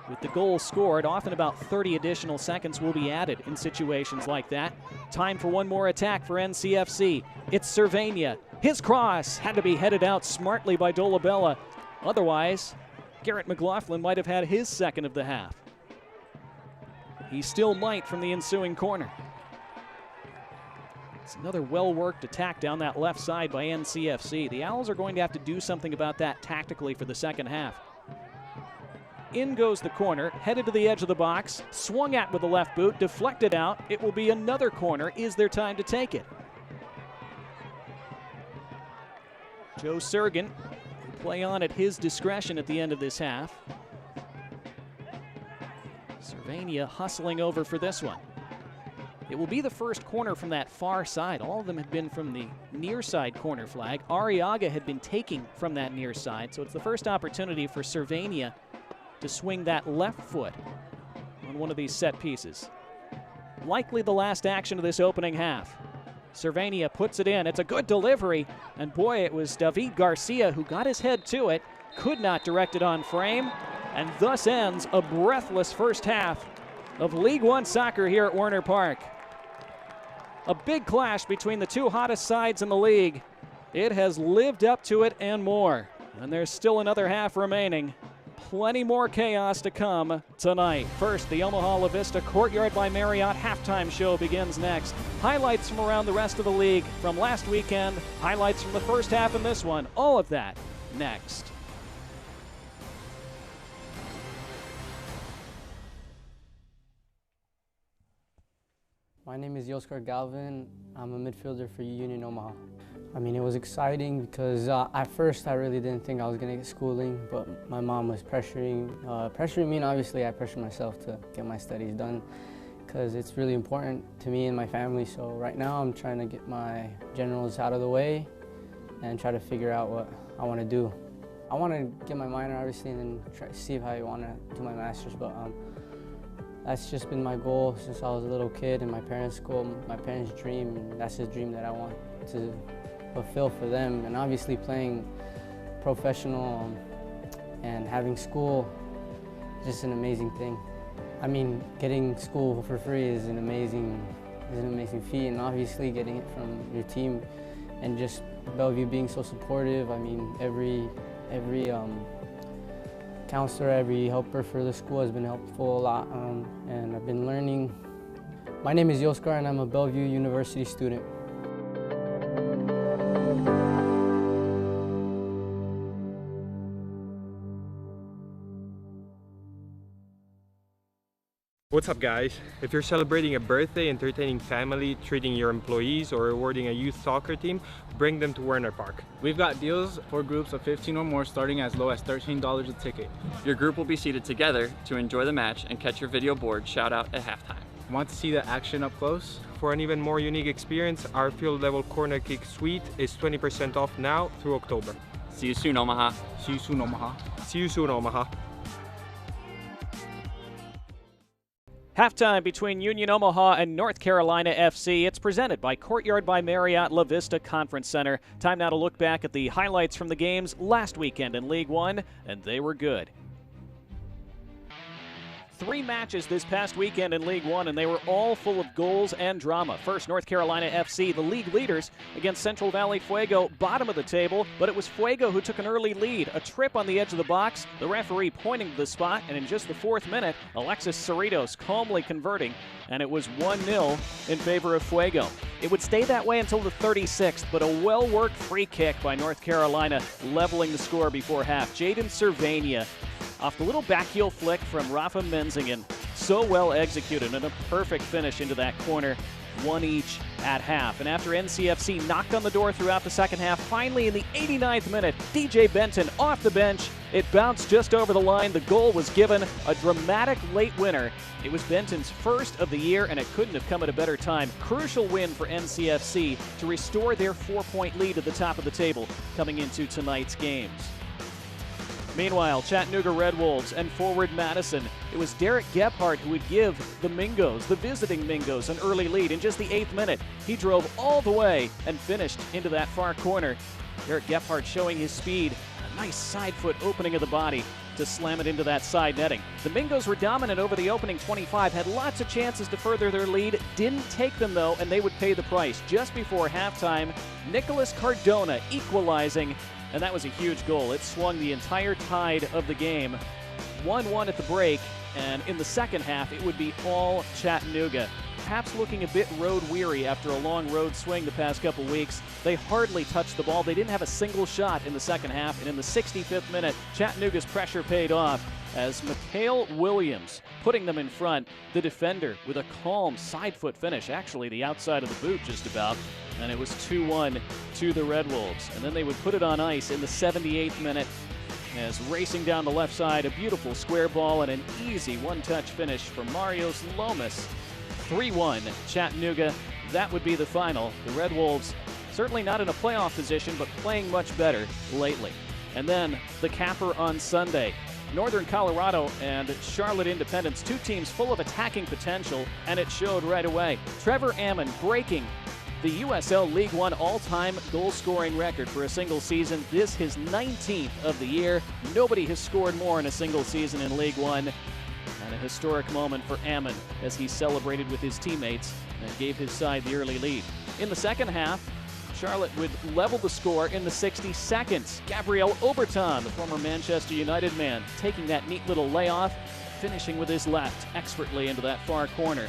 With the goal scored, often about 30 additional seconds will be added in situations like that. Time for one more attack for NCFC. It's Cervania. His cross had to be headed out smartly by Dolabella. Otherwise, Garrett McLaughlin might have had his second of the half. He still might from the ensuing corner. It's another well-worked attack down that left side by NCFC. The Owls are going to have to do something about that tactically for the second half. In goes the corner, headed to the edge of the box, swung at with the left boot, deflected out. It will be another corner. Is there time to take it? Joe Sergen will play on at his discretion at the end of this half. Cervania hustling over for this one. It will be the first corner from that far side. All of them had been from the near side corner flag. Arriaga had been taking from that near side, so it's the first opportunity for Cervania to swing that left foot on one of these set pieces. Likely the last action of this opening half. Cervania puts it in. It's a good delivery, and boy, it was David Garcia who got his head to it, could not direct it on frame, and thus ends a breathless first half of League One soccer here at Werner Park. A big clash between the two hottest sides in the league. It has lived up to it and more, and there's still another half remaining. Plenty more chaos to come tonight. First, the Omaha La Vista Courtyard by Marriott halftime show begins next. Highlights from around the rest of the league from last weekend, highlights from the first half in this one, all of that next. My name is Yoskar Galvin. I'm a midfielder for Union Omaha. I mean, it was exciting because at first I really didn't think I was gonna get schooling, but my mom was pressuring me, and obviously I pressured myself to get my studies done because it's really important to me and my family. So right now I'm trying to get my generals out of the way and try to figure out what I want to do. I want to get my minor, obviously, and then try to see if I want to do my master's, but that's just been my goal since I was a little kid, and my parents' goal, my parents' dream, and that's the dream that I want to fulfill for them. And obviously playing professional and having school is just an amazing thing. I mean, getting school for free is an amazing feat, and obviously getting it from your team and just Bellevue being so supportive. I mean, every counselor, every helper for the school has been helpful a lot, and I've been learning. My name is Yoskar, and I'm a Bellevue University student. What's up, guys? If you're celebrating a birthday, entertaining family, treating your employees, or rewarding a youth soccer team, bring them to Werner Park. We've got deals for groups of 15 or more starting as low as $13 a ticket. Your group will be seated together to enjoy the match and catch your video board shout out at halftime. Want to see the action up close? For an even more unique experience, our field level corner kick suite is 20% off now through October. See you soon, Omaha. See you soon, Omaha. See you soon, Omaha. Halftime between Union Omaha and North Carolina FC. It's presented by Courtyard by Marriott La Vista Conference Center. Time now to look back at the highlights from the games last weekend in League One, and they were good. 3 matches this past weekend in League One, and they were all full of goals and drama. First, North Carolina FC, the league leaders, against Central Valley Fuego, bottom of the table, but it was Fuego who took an early lead. A trip on the edge of the box, the referee pointing to the spot, and in just the 4th minute, Alexis Cerritos calmly converting, and it was 1-0 in favor of Fuego. It would stay that way until the 36th, but a well-worked free kick by North Carolina leveling the score before half. Jaden Cervania off the little back heel flick from Rafa Menzingen. So well executed and a perfect finish into that corner. 1 each at half. And after NCFC knocked on the door throughout the second half, finally in the 89th minute, DJ Benton off the bench. It bounced just over the line. The goal was given. A dramatic late winner. It was Benton's first of the year, and it couldn't have come at a better time. Crucial win for NCFC to restore their 4-point lead at the top of the table coming into tonight's games. Meanwhile, Chattanooga Red Wolves and forward Madison. It was Derek Gebhardt who would give the Mingos, the visiting Mingos, an early lead in just the 8th minute. He drove all the way and finished into that far corner. Derek Gebhardt showing his speed. A nice side foot opening of the body to slam it into that side netting. The Mingos were dominant over the opening 25, had lots of chances to further their lead, didn't take them though, and they would pay the price. Just before halftime, Nicholas Cardona equalizing, and that was a huge goal. It swung the entire tide of the game. 1-1 at the break, and in the second half, it would be all Chattanooga. Perhaps looking a bit road weary after a long road swing the past couple weeks. They hardly touched the ball. They didn't have a single shot in the second half, and in the 65th minute, Chattanooga's pressure paid off as Mikhail Williams putting them in front. The defender with a calm side foot finish, actually the outside of the boot just about, and it was 2-1 to the Red Wolves. And then they would put it on ice in the 78th minute as racing down the left side, a beautiful square ball and an easy one-touch finish from Marios Lomas. 3-1 Chattanooga. That would be the final. The Red Wolves certainly not in a playoff position, but playing much better lately. And then the capper on Sunday. Northern Colorado and Charlotte Independence, two teams full of attacking potential, and it showed right away. Trevor Ammon breaking the USL League One all-time goal-scoring record for a single season. This his 19th of the year. Nobody has scored more in a single season in League One. And a historic moment for Ammon as he celebrated with his teammates and gave his side the early lead. In the second half, Charlotte would level the score in the 62nd. Gabriel Oberton, the former Manchester United man, taking that neat little layoff, finishing with his left expertly into that far corner.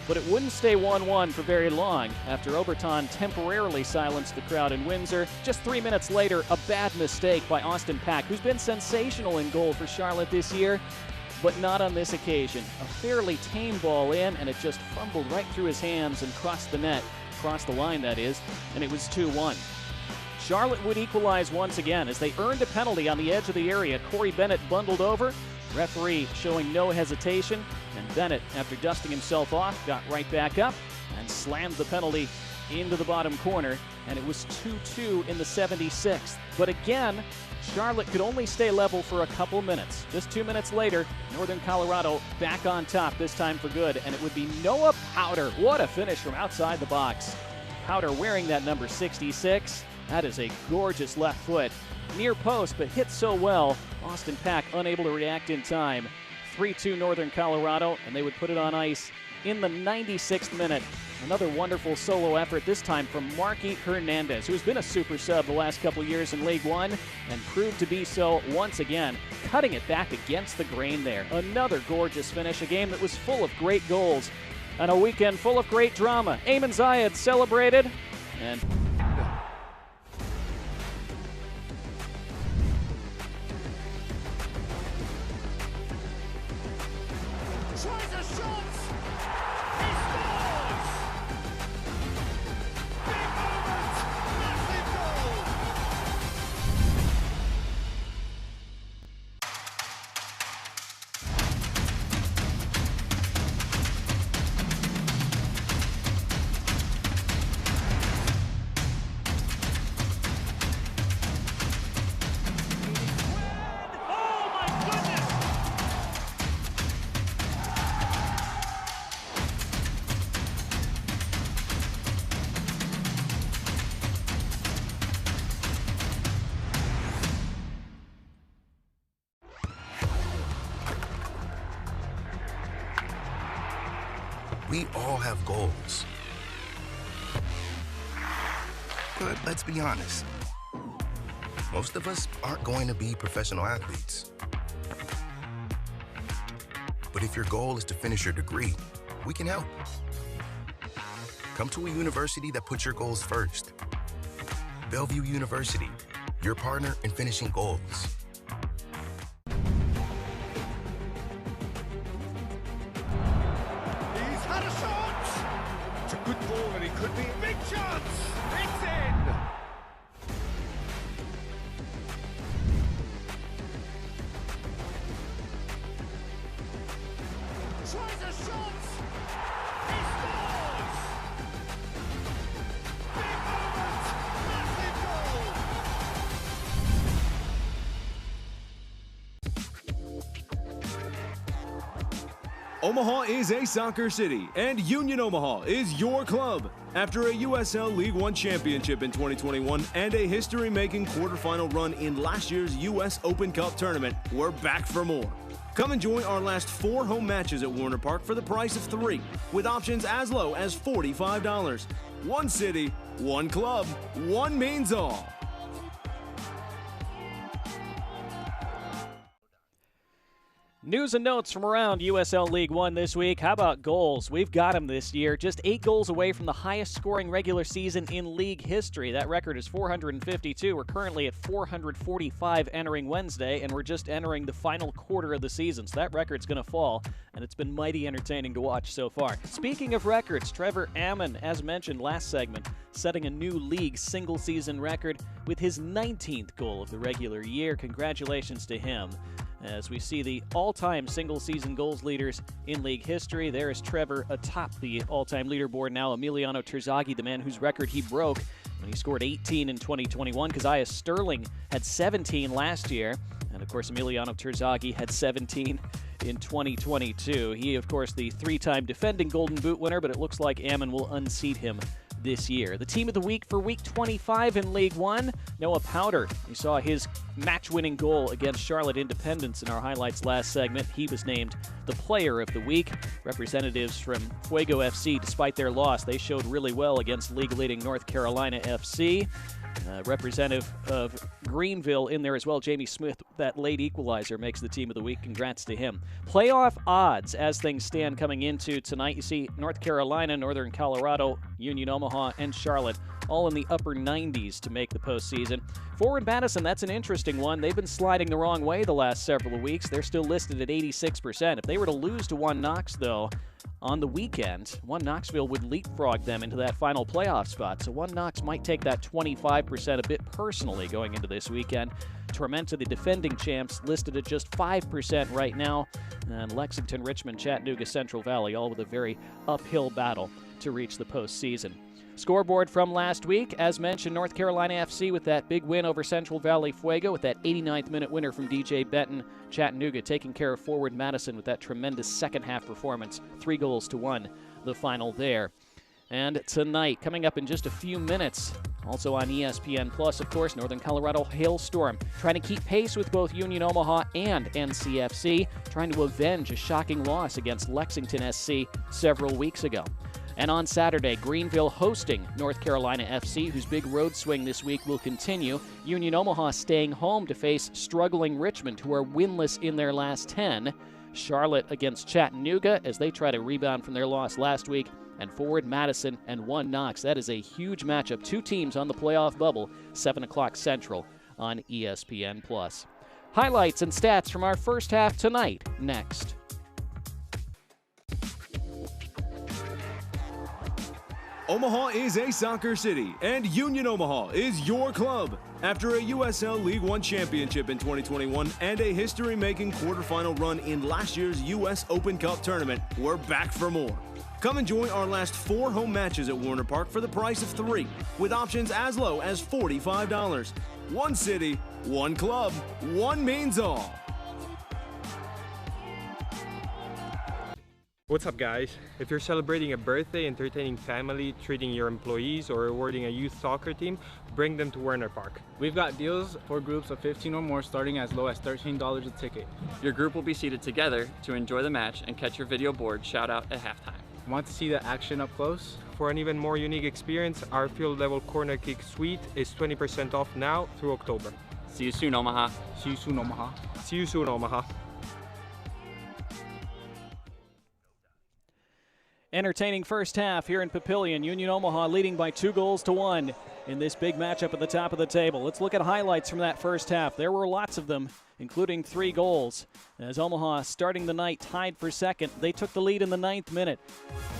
But it wouldn't stay 1-1 for very long after Oberton temporarily silenced the crowd in Windsor. Just 3 minutes later, a bad mistake by Austin Pack, who's been sensational in goal for Charlotte this year, but not on this occasion. A fairly tame ball in, and it just fumbled right through his hands and crossed the net, crossed the line that is, and it was 2-1. Charlotte would equalize once again as they earned a penalty on the edge of the area. Corey Bennett bundled over, referee showing no hesitation, and Bennett, after dusting himself off, got right back up and slammed the penalty into the bottom corner, and it was 2-2 in the 76th. But again, Charlotte could only stay level for a couple minutes. Just 2 minutes later, Northern Colorado back on top, this time for good, and it would be Noah Powder. What a finish from outside the box. Powder wearing that number 66. That is a gorgeous left foot. Near post, but hit so well, Austin Pack unable to react in time. 3-2 Northern Colorado, and they would put it on ice in the 96th minute. Another wonderful solo effort, this time from Marky Hernandez, who's been a super sub the last couple years in League One and proved to be so once again, cutting it back against the grain there. Another gorgeous finish, a game that was full of great goals and a weekend full of great drama. Ayman Zayed celebrated, and we all have goals. But let's be honest, most of us aren't going to be professional athletes. But if your goal is to finish your degree, we can help. Come to a university that puts your goals first. Bellevue University, your partner in finishing goals. Good ball, and it could be a big chance. It's in. Tries a shot. He scores. Big moment. Massive goal. Omaha is a soccer city, and Union Omaha is your club. After a USL League One championship in 2021 and a history-making quarterfinal run in last year's US Open Cup tournament, we're back for more. Come and join our last 4 home matches at Warner Park for the price of 3, with options as low as $45. One city, one club, one means all. News and notes from around USL League One this week. How about goals? We've got them this year. Just 8 goals away from the highest scoring regular season in league history. That record is 452. We're currently at 445 entering Wednesday, and we're just entering the final quarter of the season. So that record's going to fall, and it's been mighty entertaining to watch so far. Speaking of records, Trevor Ammon, as mentioned last segment, setting a new league single-season record with his 19th goal of the regular year. Congratulations to him. As we see the all-time single-season goals leaders in league history, there is Trevor atop the all-time leaderboard now. Emiliano Terzaghi, the man whose record he broke when he scored 18 in 2021. Keziah Sterling had 17 last year. And, of course, Emiliano Terzaghi had 17 in 2022. He, of course, the 3-time defending Golden Boot winner, but it looks like Ammon will unseat him this year. The team of the week for week 25 in League One, Noah Powder. We saw his match-winning goal against Charlotte Independence in our highlights last segment. He was named the player of the week. Representatives from Fuego FC, despite their loss, they showed really well against league-leading North Carolina FC. Representative of Greenville in there as well, Jamie Smith, that late equalizer, makes the team of the week. Congrats to him. Playoff odds as things stand coming into tonight. You see North Carolina, Northern Colorado, Union Omaha, and Charlotte all in the upper 90s to make the postseason. Forward Madison, that's an interesting one. They've been sliding the wrong way the last several weeks. They're still listed at 86%. If they were to lose to One Knox, though, on the weekend, One Knoxville would leapfrog them into that final playoff spot. So One Knox might take that 25% a bit personally going into this weekend. Tormenta, the defending champs, listed at just 5% right now. And Lexington, Richmond, Chattanooga, Central Valley, all with a very uphill battle to reach the postseason. Scoreboard from last week, as mentioned, North Carolina FC with that big win over Central Valley Fuego with that 89th minute winner from DJ Benton. Chattanooga taking care of Forward Madison with that tremendous second-half performance, 3-1, the final there. And tonight, coming up in just a few minutes, also on ESPN+, of course, Northern Colorado Hailstorm, trying to keep pace with both Union Omaha and NCFC, trying to avenge a shocking loss against Lexington SC several weeks ago. And on Saturday, Greenville hosting North Carolina FC, whose big road swing this week will continue. Union Omaha staying home to face struggling Richmond, who are winless in their last 10. Charlotte against Chattanooga as they try to rebound from their loss last week. And Forward Madison and One Knox. That is a huge matchup. 2 teams on the playoff bubble, 7 o'clock Central on ESPN+. Highlights and stats from our first half tonight, next. Omaha is a soccer city, and Union Omaha is your club. After a USL League One championship in 2021 and a history-making quarterfinal run in last year's US Open Cup tournament, we're back for more. Come and join our last 4 home matches at Warner Park for the price of 3, with options as low as $45. One city, one club, one means all. What's up, guys? If you're celebrating a birthday, entertaining family, treating your employees, or rewarding a youth soccer team, bring them to Werner Park. We've got deals for groups of 15 or more starting as low as $13 a ticket. Your group will be seated together to enjoy the match and catch your video board shout out at halftime. Want to see the action up close? For an even more unique experience, our field level corner kick suite is 20% off now through October. See you soon, Omaha. See you soon, Omaha. See you soon, Omaha. Entertaining first half here in Papillion. Union Omaha leading by 2-1 in this big matchup at the top of the table. Let's look at highlights from that first half. There were lots of them, including 3 goals. As Omaha starting the night tied for second, they took the lead in the 9th minute.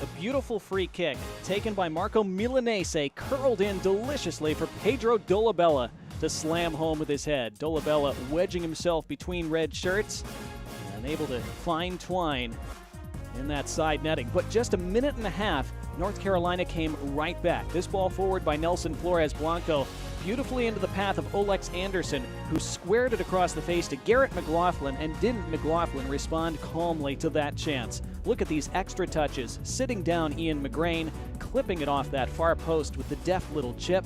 A beautiful free kick taken by Marco Milanese, curled in deliciously for Pedro Dolabella to slam home with his head. Dolabella wedging himself between red shirts and able to find twine in that side netting. But just a minute and a half, North Carolina came right back. This ball forward by Nelson Flores Blanco beautifully into the path of Olex Anderson, who squared it across the face to Garrett McLaughlin, and didn't McLaughlin respond calmly to that chance? Look at these extra touches, sitting down Ian McGrain, clipping it off that far post with the deft little chip,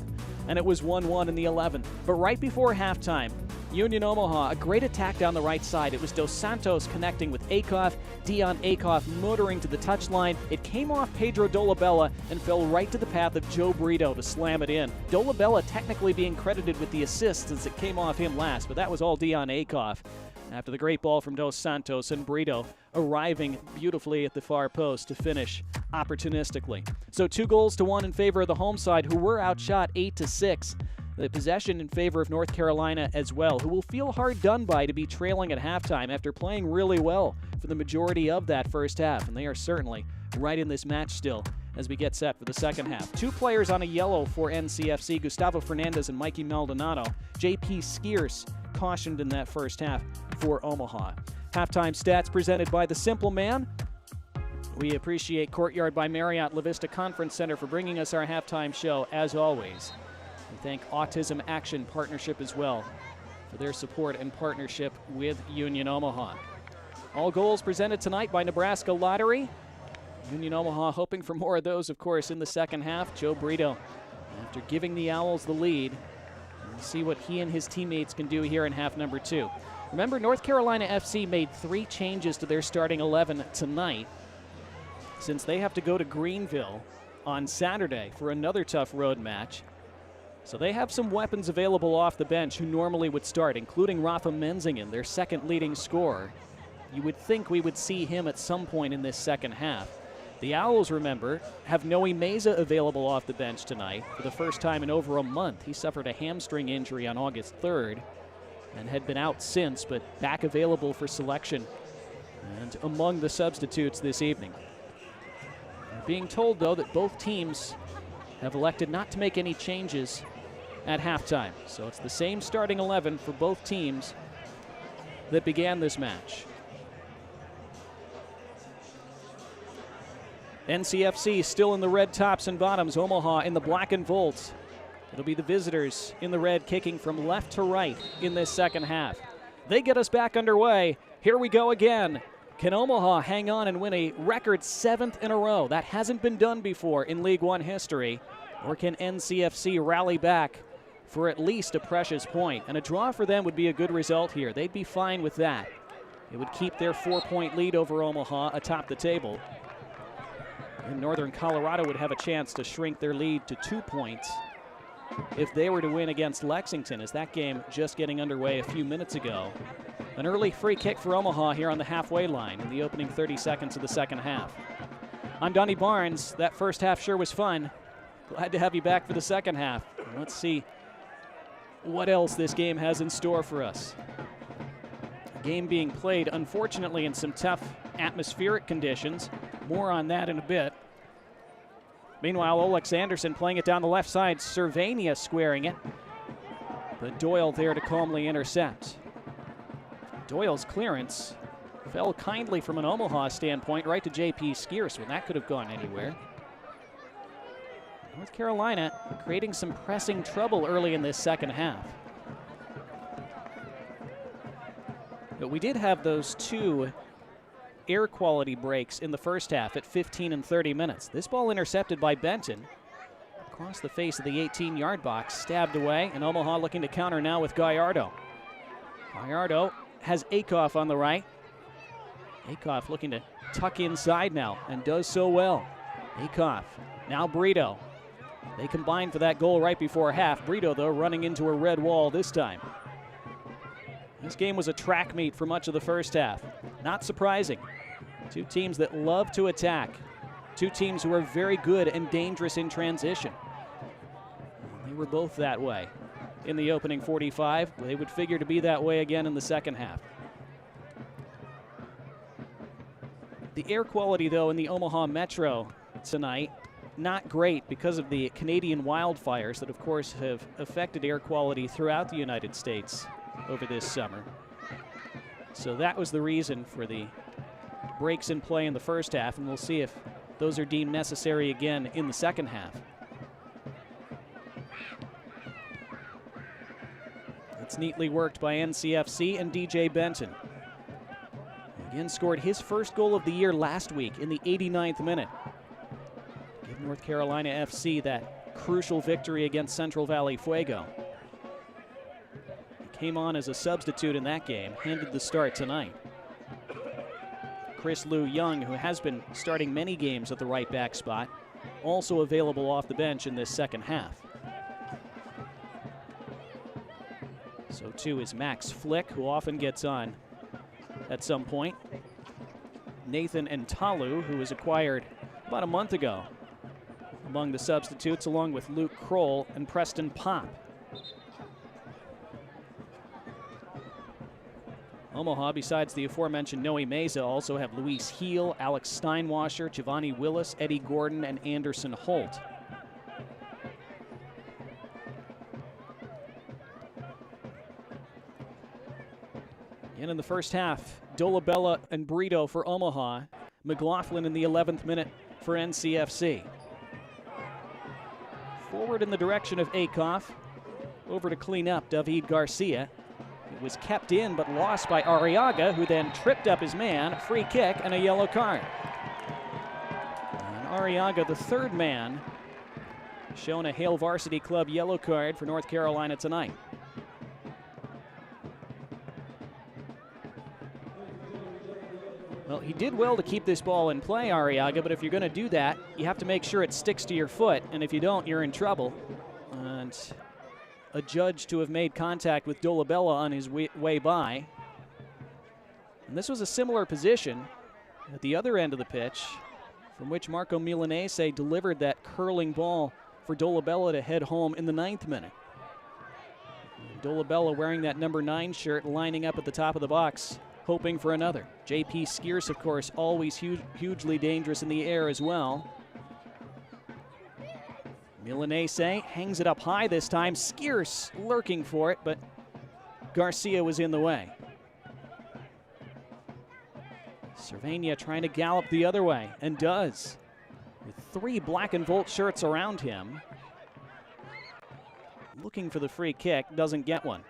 and it was 1-1 in the 11th. But right before halftime, Union Omaha, a great attack down the right side. It was Dos Santos connecting with Akoff, Dion Akoff motoring to the touchline. It came off Pedro Dolabella and fell right to the path of Joe Brito to slam it in. Dolabella technically being credited with the assist since it came off him last, but that was all Dion Akoff. After the great ball from Dos Santos, and Brito arriving beautifully at the far post to finish opportunistically. So 2-1 in favor of the home side, who were outshot 8-6. The possession in favor of North Carolina as well, who will feel hard done by to be trailing at halftime after playing really well for the majority of that first half. And they are certainly right in this match still as we get set for the second half. 2 players on a yellow for NCFC, Gustavo Fernandez and Mikey Maldonado. J.P. Skiers cautioned in that first half for Omaha. Halftime stats presented by the Simple Man. We appreciate Courtyard by Marriott La Vista Conference Center for bringing us our halftime show, as always. We thank Autism Action Partnership as well for their support and partnership with Union Omaha. All goals presented tonight by Nebraska Lottery. Union Omaha hoping for more of those, of course, in the second half. Joe Brito, after giving the Owls the lead, we'll see what he and his teammates can do here in half number 2. Remember, North Carolina FC made 3 changes to their starting 11 tonight, since they have to go to Greenville on Saturday for another tough road match. So they have some weapons available off the bench who normally would start, including Rafa Menzingen, their second leading scorer. You would think we would see him at some point in this second half. The Owls, remember, have Noe Meza available off the bench tonight for the first time in over a month. He suffered a hamstring injury on August 3rd and had been out since, but back available for selection and among the substitutes this evening. We're being told, though, that both teams have elected not to make any changes at halftime. So it's the same starting 11 for both teams that began this match. NCFC still in the red tops and bottoms. Omaha in the black and volts. It'll be the visitors in the red kicking from left to right in this second half. They get us back underway. Here we go again. Can Omaha hang on and win a record 7th in a row? That hasn't been done before in League One history. Or can NCFC rally back for at least a precious point? And a draw for them would be a good result here. They'd be fine with that. It would keep their 4-point lead over Omaha atop the table. And Northern Colorado would have a chance to shrink their lead to 2 points if they were to win against Lexington, as that game just getting underway a few minutes ago. An early free kick for Omaha here on the halfway line in the opening 30 seconds of the second half. I'm Donnie Barnes. That first half sure was fun. Glad to have you back for the second half. Let's see what else this game has in store for us. A game being played, unfortunately, in some tough atmospheric conditions. More on that in a bit. Meanwhile, Olex Anderson playing it down the left side. Cervania squaring it. But Doyle there to calmly intercept. Doyle's clearance fell kindly from an Omaha standpoint right to J.P. Skiers when that could have gone anywhere. North Carolina creating some pressing trouble early in this second half. But we did have those 2 air quality breaks in the first half at 15 and 30 minutes. This ball intercepted by Benton across the face of the 18-yard box, stabbed away, and Omaha looking to counter now with Gallardo. Gallardo has Akoff on the right. Akoff looking to tuck inside now and does so well. Akoff, now Brito. They combined for that goal right before half. Brito, though, running into a red wall this time. This game was a track meet for much of the first half. Not surprising. 2 teams that love to attack. 2 teams who are very good and dangerous in transition. They were both that way in the opening 45. They would figure to be that way again in the second half. The air quality, though, in the Omaha Metro tonight, not great because of the Canadian wildfires that, of course, have affected air quality throughout the United States over this summer. So that was the reason for the breaks in play in the first half, and we'll see if those are deemed necessary again in the second half. It's neatly worked by NCFC and DJ Benton. Again, scored his first goal of the year last week in the 89th minute. Give North Carolina FC that crucial victory against Central Valley Fuego. He came on as a substitute in that game, handed the start tonight. Chris Lou Young, who has been starting many games at the right back spot, also available off the bench in this second half. So too is Max Flick, who often gets on at some point. Nathan Ntalu, who was acquired about a month ago, among the substitutes, along with Luke Kroll and Preston Pop. Omaha, besides the aforementioned Noe Meza, also have Luis Heel, Alex Steinwasser, Giovanni Willis, Eddie Gordon, and Anderson Holt. And in the first half, Dolabella and Brito for Omaha, McLaughlin in the 11th minute for NCFC. Forward in the direction of Akoff, over to clean up David Garcia. It was kept in but lost by Arriaga, who then tripped up his man, free kick and a yellow card. And Arriaga, the third man, shown a Hale Varsity Club yellow card for North Carolina tonight. Well, he did well to keep this ball in play, Arriaga, but if you're going to do that, you have to make sure it sticks to your foot, and if you don't, you're in trouble. And a judge to have made contact with Dolabella on his way by. And this was a similar position at the other end of the pitch, from which Marco Milanese delivered that curling ball for Dolabella to head home in the 9th minute. And Dolabella wearing that number 9 shirt, lining up at the top of the box, hoping for another. J.P. Skierce, of course, always hugely dangerous in the air as well. Milanese hangs it up high this time. Skierce lurking for it, but Garcia was in the way. Cervania trying to gallop the other way, and does. With 3 black and volt shirts around him. Looking for the free kick, doesn't get one.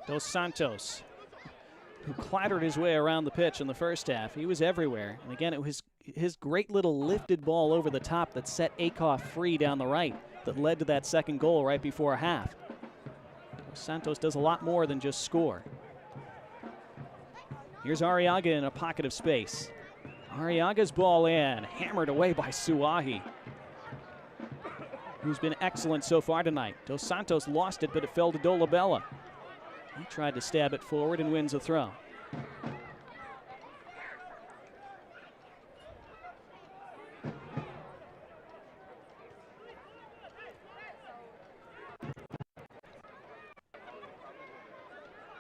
Dos Santos, who clattered his way around the pitch in the first half. He was everywhere. And again, it was his great little lifted ball over the top that set Akoff free down the right that led to that second goal right before half. Dos Santos does a lot more than just score. Here's Arriaga in a pocket of space. Arriaga's ball in, hammered away by Suahi, who's been excellent so far tonight. Dos Santos lost it, but it fell to Dolabella. He tried to stab it forward and wins a throw.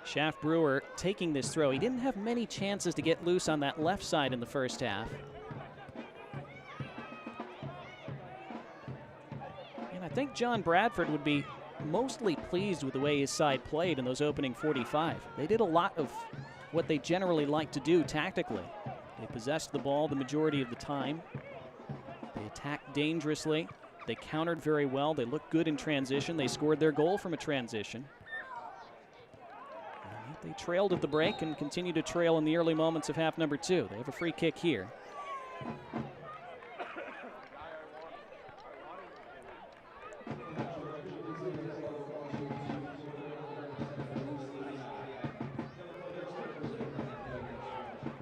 Schaff Brewer taking this throw. He didn't have many chances to get loose on that left side in the first half. And I think John Bradford would be mostly pleased with the way his side played in those opening 45. They did a lot of what they generally like to do tactically. They possessed the ball the majority of the time. They attacked dangerously. They countered very well. They looked good in transition. They scored their goal from a transition. And they trailed at the break and continue to trail in the early moments of half number 2. They have a free kick here.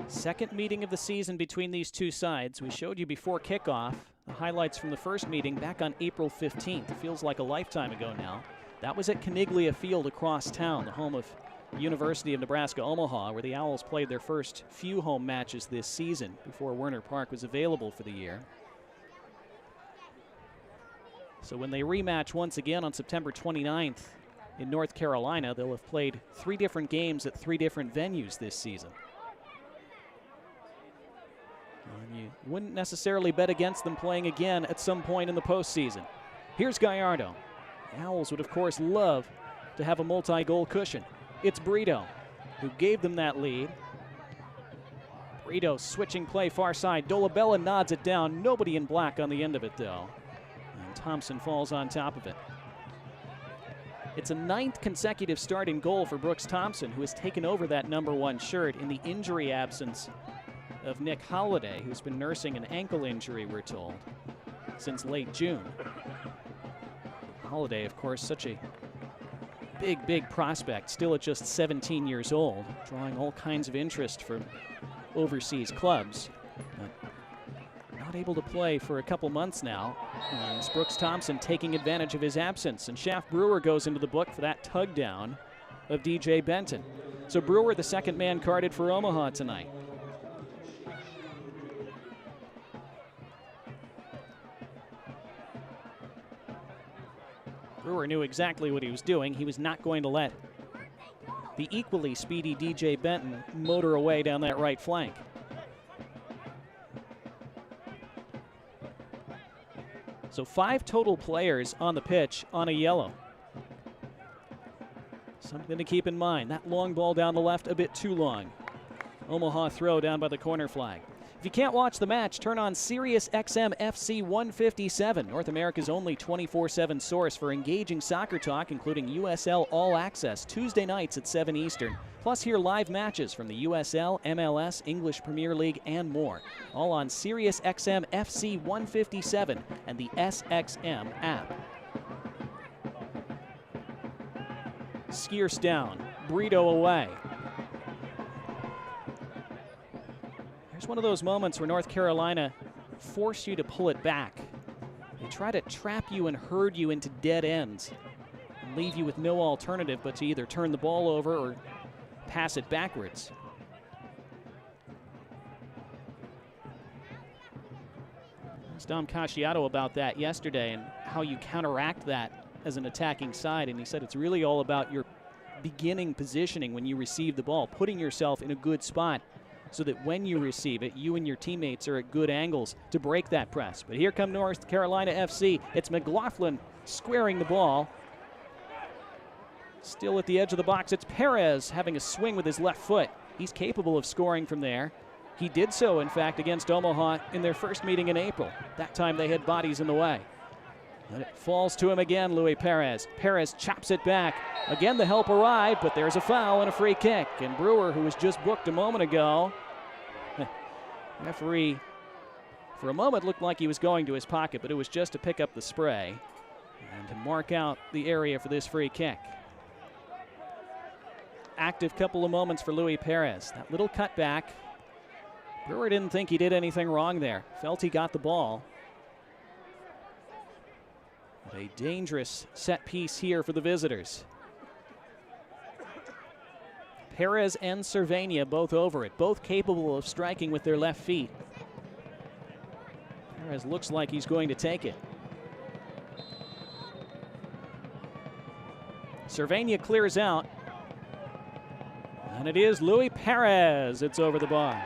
Second meeting of the season between these two sides. We showed you before kickoff the highlights from the first meeting back on April 15th. It feels like a lifetime ago now. That was at Caniglia Field across town, the home of University of Nebraska Omaha, where the Owls played their first few home matches this season before Werner Park was available for the year. So when they rematch once again on September 29th in North Carolina, they'll have played 3 different games at 3 different venues this season. And you wouldn't necessarily bet against them playing again at some point in the postseason. Here's Gallardo. The Owls would, of course, love to have a multi-goal cushion. It's Brito who gave them that lead. Brito switching play far side. Dolabella nods it down. Nobody in black on the end of it, though. And Thompson falls on top of it. It's a 9th consecutive start in goal for Brooks Thompson, who has taken over that #1 shirt in the injury absence of Nick Holliday, who's been nursing an ankle injury, we're told, since late June. Holliday, of course, such a big prospect, still at just 17 years old, drawing all kinds of interest from overseas clubs. But not able to play for a couple months now. And it's Brooks Thompson taking advantage of his absence, and Shaft Brewer goes into the book for that tug down of DJ Benton. So Brewer, the second man carded for Omaha tonight. Brewer knew exactly what he was doing. He was not going to let the equally speedy DJ Benton motor away down that right flank. So 5 total players on the pitch on a yellow. Something to keep in mind. That long ball down the left, a bit too long. Omaha throw down by the corner flag. If you can't watch the match, turn on Sirius XM FC 157, North America's only 24/7 source for engaging soccer talk, including USL All Access, Tuesday nights at 7 Eastern. Plus hear live matches from the USL, MLS, English Premier League, and more. All on Sirius XM FC 157 and the SXM app. Skierce down, Brito away. There's one of those moments where North Carolina force you to pull it back. They try to trap you and herd you into dead ends and leave you with no alternative but to either turn the ball over or pass it backwards. I asked Dom Casciato about that yesterday and how you counteract that as an attacking side, and he said it's really all about your beginning positioning when you receive the ball, putting yourself in a good spot so that when you receive it, you and your teammates are at good angles to break that press. But here come North Carolina FC. It's McLaughlin squaring the ball. Still at the edge of the box, it's Perez having a swing with his left foot. He's capable of scoring from there. He did so, in fact, against Omaha in their first meeting in April. That time they had bodies in the way. And it falls to him again, Luis Perez. Perez chops it back. Again, the help arrived, but there's a foul and a free kick. And Brewer, who was just booked a moment ago, referee, for a moment, looked like he was going to his pocket, but it was just to pick up the spray and to mark out the area for this free kick. Active couple of moments for Luis Perez. That little cutback. Brewer didn't think he did anything wrong there. Felt he got the ball. A dangerous set piece here for the visitors. Perez and Cervania both over it, both capable of striking with their left feet. Perez looks like he's going to take it. Cervania clears out. And it is Luis Perez. It's over the bar.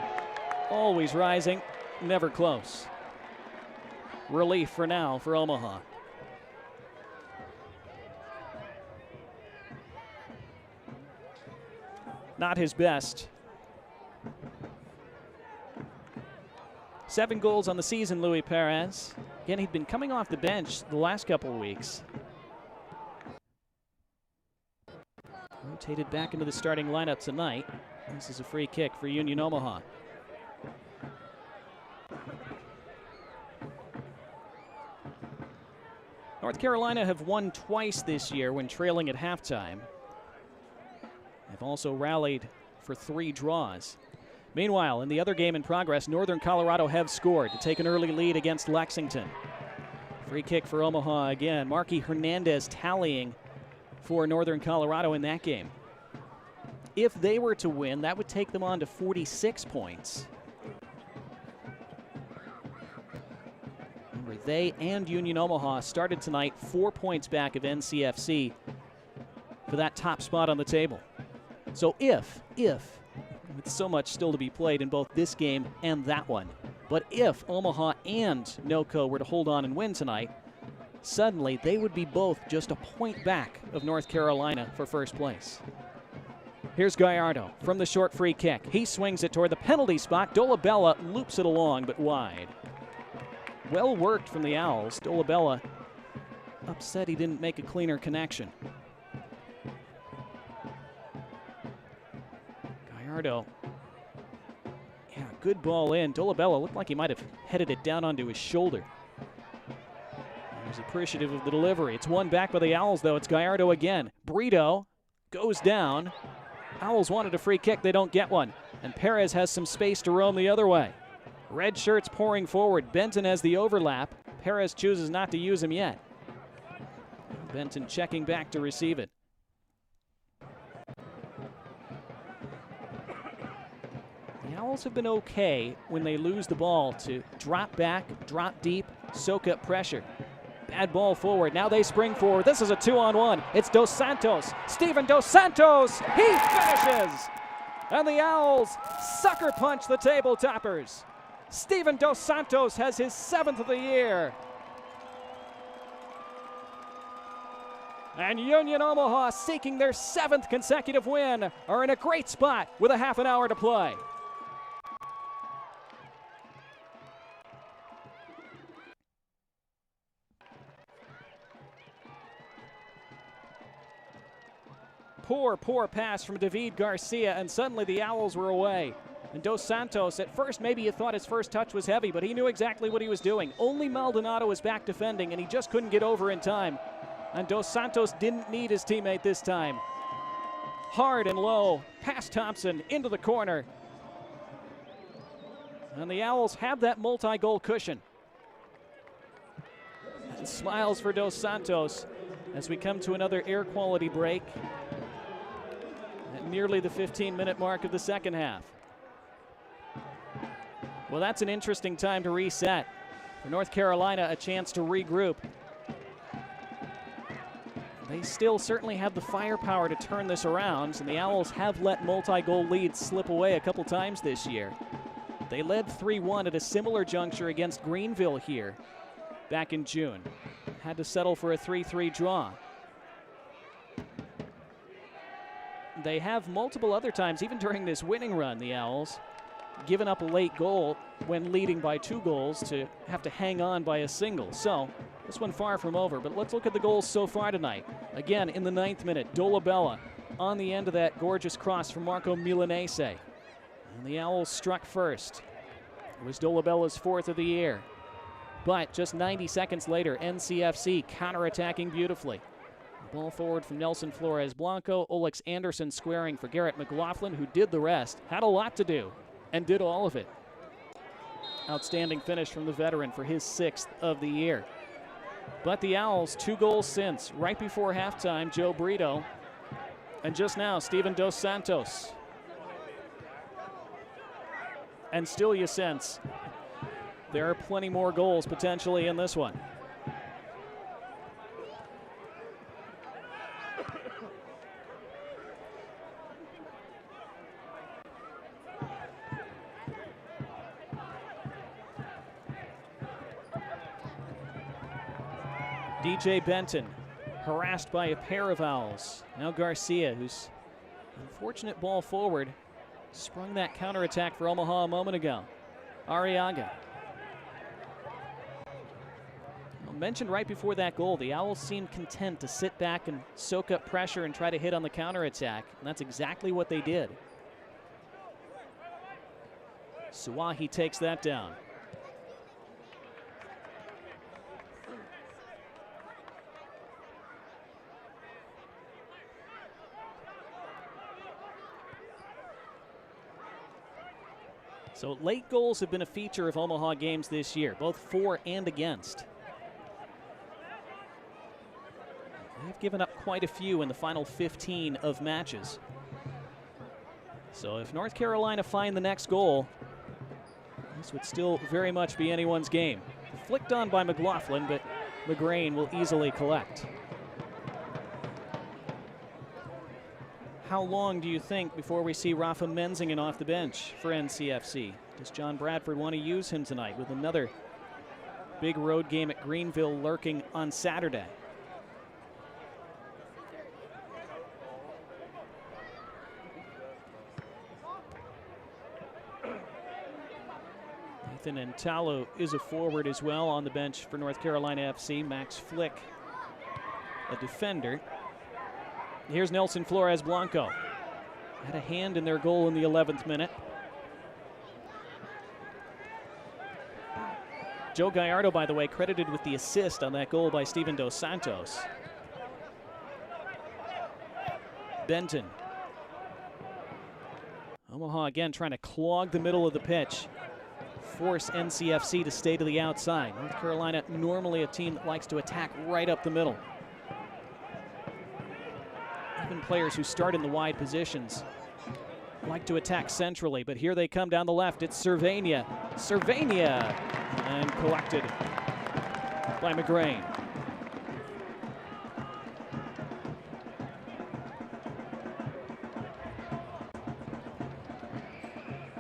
Always rising, never close. Relief for now for Omaha. Not his best. 7 goals on the season, Luis Perez. Again, he'd been coming off the bench the last couple of weeks. Rotated back into the starting lineup tonight. This is a free kick for Union Omaha. North Carolina have won twice this year when trailing at halftime. They've also rallied for 3 draws. Meanwhile, in the other game in progress, Northern Colorado have scored to take an early lead against Lexington. Free kick for Omaha again. Marky Hernandez tallying for Northern Colorado in that game. If they were to win, that would take them on to 46 points. Remember, they and Union Omaha started tonight 4 points back of NCFC for that top spot on the table. So if, with so much still to be played in both this game and that one, but if Omaha and NOCO were to hold on and win tonight, suddenly they would be both just a point back of North Carolina for first place. Here's Gallardo from the short free kick. He swings it toward the penalty spot. Dolabella loops it along, but wide. Well worked from the Owls. Dolabella upset he didn't make a cleaner connection. Gallardo. Yeah, good ball in. Dolabella looked like he might have headed it down onto his shoulder. He was appreciative of the delivery. It's won back by the Owls, though. It's Gallardo again. Brito goes down. Owls wanted a free kick. They don't get one. And Perez has some space to roam the other way. Red shirts pouring forward. Benton has the overlap. Perez chooses not to use him yet. Benton checking back to receive it. The Owls have been okay when they lose the ball to drop back, drop deep, soak up pressure. Bad ball forward. Now they spring forward. This is a 2-on-1. It's Dos Santos. Steven Dos Santos. He finishes. And the Owls sucker punch the table toppers. Steven Dos Santos has his 7th of the year. And Union Omaha, seeking their 7th consecutive win, are in a great spot with a half an hour to play. Poor pass from David Garcia, and suddenly the Owls were away. And Dos Santos, at first maybe you thought his first touch was heavy, but he knew exactly what he was doing. Only Maldonado was back defending, and he just couldn't get over in time. And Dos Santos didn't need his teammate this time. Hard and low, past Thompson, into the corner. And the Owls have that multi-goal cushion. And smiles for Dos Santos as we come to another air quality break at nearly the 15-minute mark of the second half. Well, that's an interesting time to reset. For North Carolina, a chance to regroup. They still certainly have the firepower to turn this around, and the Owls have let multi-goal leads slip away a couple times this year. They led 3-1 at a similar juncture against Greenville here back in June. Had to settle for a 3-3 draw. They have multiple other times, even during this winning run, the Owls, given up a late goal when leading by 2 goals to have to hang on by a single. So this one far from over, but let's look at the goals so far tonight. Again, in the 9th minute, Dolabella on the end of that gorgeous cross from Marco Milanese. And the Owls struck first. It was Dolabella's 4th of the year. But just 90 seconds later, NCFC counterattacking beautifully. Ball forward from Nelson Flores Blanco. Olex Anderson squaring for Garrett McLaughlin, who did the rest. Had a lot to do and did all of it. Outstanding finish from the veteran for his 6th of the year. But the Owls, 2 goals since. Right before halftime, Joe Brito. And just now, Steven Dos Santos. And still you sense there are plenty more goals potentially in this one. DJ Benton harassed by a pair of Owls. Now Garcia, whose unfortunate ball forward sprung that counterattack for Omaha a moment ago. Arriaga. Well, mentioned right before that goal, the Owls seemed content to sit back and soak up pressure and try to hit on the counterattack, and that's exactly what they did. Suwahi takes that down. So late goals have been a feature of Omaha games this year, both for and against. They've given up quite a few in the final 15 of matches. So if North Carolina find the next goal, this would still very much be anyone's game. Flicked on by McLaughlin, but McGrain will easily collect. How long do you think before we see Rafa Menzingen off the bench for NCFC? Does John Bradford want to use him tonight with another big road game at Greenville lurking on Saturday? Ethan Entalo is a forward as well on the bench for North Carolina FC. Max Flick, a defender. Here's Nelson Flores Blanco. Had a hand in their goal in the 11th minute. Joe Gallardo, by the way, credited with the assist on that goal by Steven Dos Santos. Benton. Omaha again trying to clog the middle of the pitch. Force NCFC to stay to the outside. North Carolina, normally a team that likes to attack right up the middle. Even players who start in the wide positions like to attack centrally, but here they come down the left. It's Cervania. Cervania! And collected by McGrain.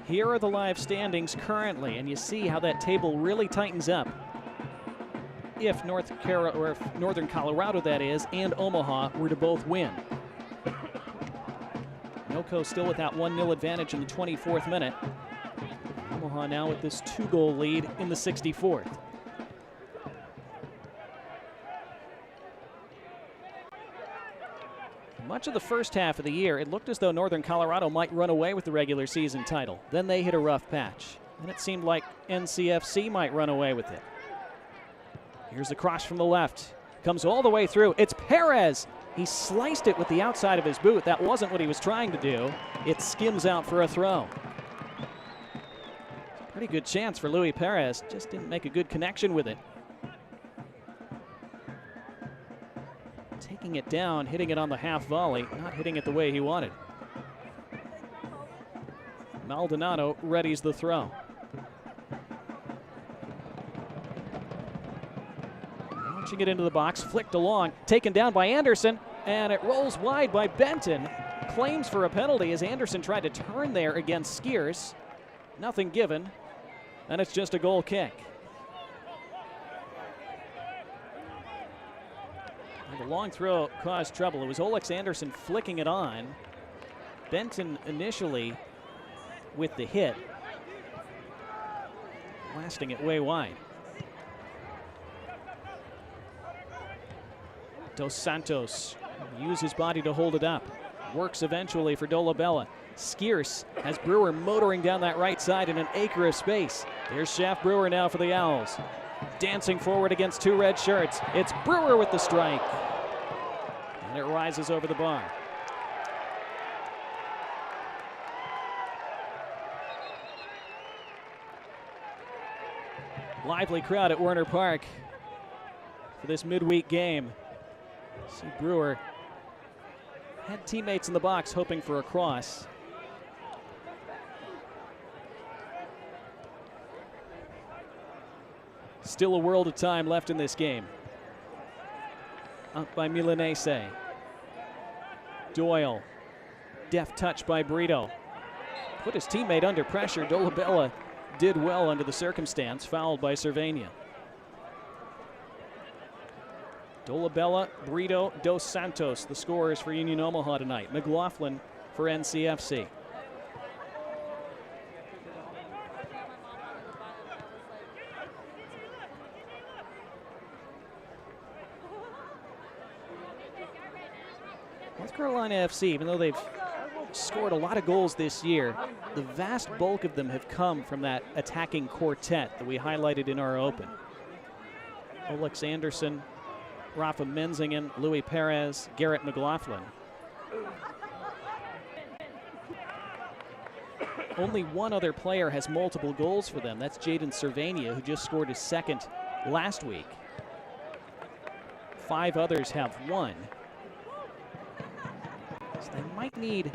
Here are the live standings currently, and you see how that table really tightens up. If Northern Colorado, that is, and Omaha were to both win. NOCO still with that 1-0 advantage in the 24th minute. Omaha now with this 2-goal lead in the 64th. Much of the first half of the year, it looked as though Northern Colorado might run away with the regular season title. Then they hit a rough patch, and it seemed like NCFC might run away with it. Here's the cross from the left. Comes all the way through. It's Perez. He sliced it with the outside of his boot. That wasn't what he was trying to do. It skims out for a throw. Pretty good chance for Luis Perez. Just didn't make a good connection with it. Taking it down, hitting it on the half volley, not hitting it the way he wanted. Maldonado readies the throw. Launching it into the box, flicked along, taken down by Anderson, and it rolls wide by Benton. Claims for a penalty as Anderson tried to turn there against Skiers. Nothing given, and it's just a goal kick. The long throw caused trouble. It was Olex Anderson flicking it on. Benton initially with the hit, blasting it way wide. Dos Santos used his body to hold it up. Works eventually for Dolabella. Skiers has Brewer motoring down that right side in an acre of space. There's Shaft Brewer now for the Owls. Dancing forward against two red shirts. It's Brewer with the strike. And it rises over the bar. Lively crowd at Werner Park for this midweek game. See Brewer had teammates in the box hoping for a cross. Still a world of time left in this game. Up by Milanese. Doyle. Deft touch by Brito. Put his teammate under pressure. Dolabella did well under the circumstance. Fouled by Cervania. Dolabella, Brito, Dos Santos, the scorers for Union Omaha tonight. McLaughlin for NCFC. North Carolina FC, even though they've scored a lot of goals this year, the vast bulk of them have come from that attacking quartet that we highlighted in our open. Olex Anderson, Rafa Menzingen, Luis Perez, Garrett McLaughlin. Only one other player has multiple goals for them. That's Jaden Cervania, who just scored his second last week. 5 others have 1. So they might need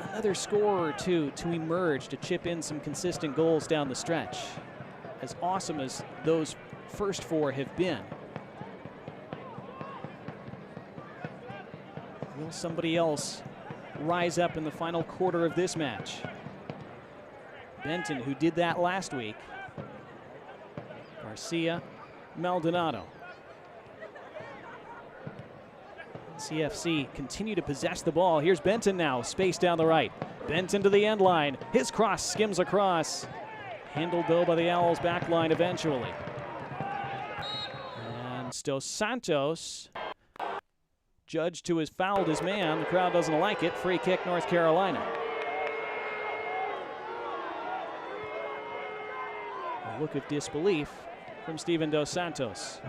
another scorer or two to emerge to chip in some consistent goals down the stretch. As awesome as those first 4 have been. Will somebody else rise up in the final quarter of this match? Benton, who did that last week. Garcia, Maldonado. CFC continue to possess the ball. Here's Benton now, space down the right. Benton to the end line. His cross skims across. Handled, though, by the Owls back line eventually. And Dos Santos, judged to have fouled his man. The crowd doesn't like it. Free kick, North Carolina. A look of disbelief from Steven Dos Santos.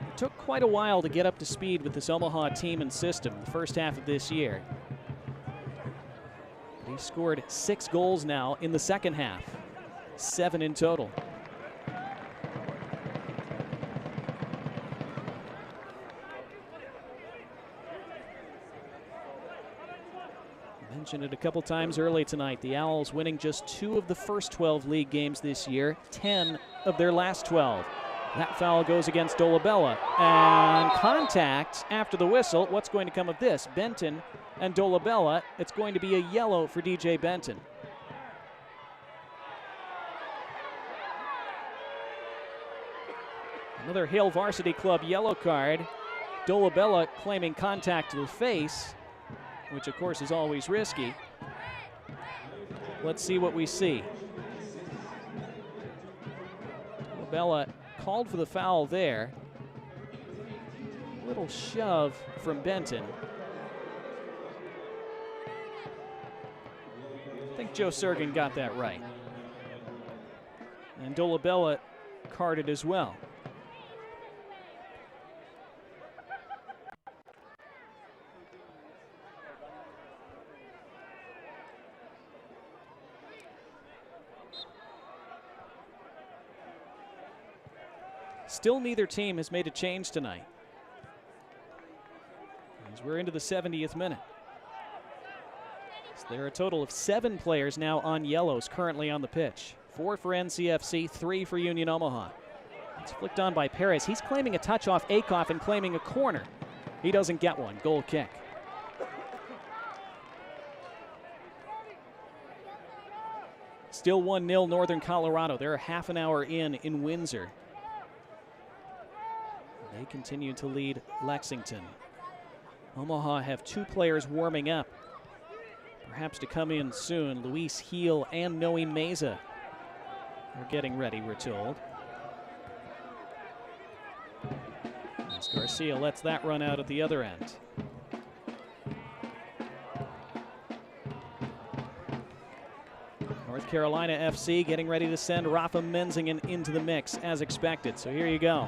It took quite a while to get up to speed with this Omaha team and system the first half of this year. He scored 6 goals now in the second half, 7 in total. Mentioned it a couple times early tonight. The Owls winning just 2 of the first 12 league games this year, 10 of their last 12. That foul goes against Dolabella. And contact after the whistle. What's going to come of this? Benton and Dolabella. It's going to be a yellow for DJ Benton. Another Hale Varsity Club yellow card. Dolabella claiming contact to the face, which of course is always risky. Let's see what we see. Dolabella called for the foul there. Little shove from Benton. I think Joe Sergin got that right. And Dolabella carded as well. Still neither team has made a change tonight, as we're into the 70th minute. So there are a total of 7 players now on yellows currently on the pitch. 4 for NCFC, 3 for Union Omaha. It's flicked on by Perez. He's claiming a touch off Akoff and claiming a corner. He doesn't get one. Goal kick. Still 1-0 Northern Colorado. They're a half an hour in Windsor. They continue to lead Lexington. Omaha have 2 players warming up, perhaps to come in soon. Luis Heel and Noe Meza are getting ready, we're told. As Garcia lets that run out at the other end. North Carolina FC getting ready to send Rafa Menzingen into the mix as expected. So here you go.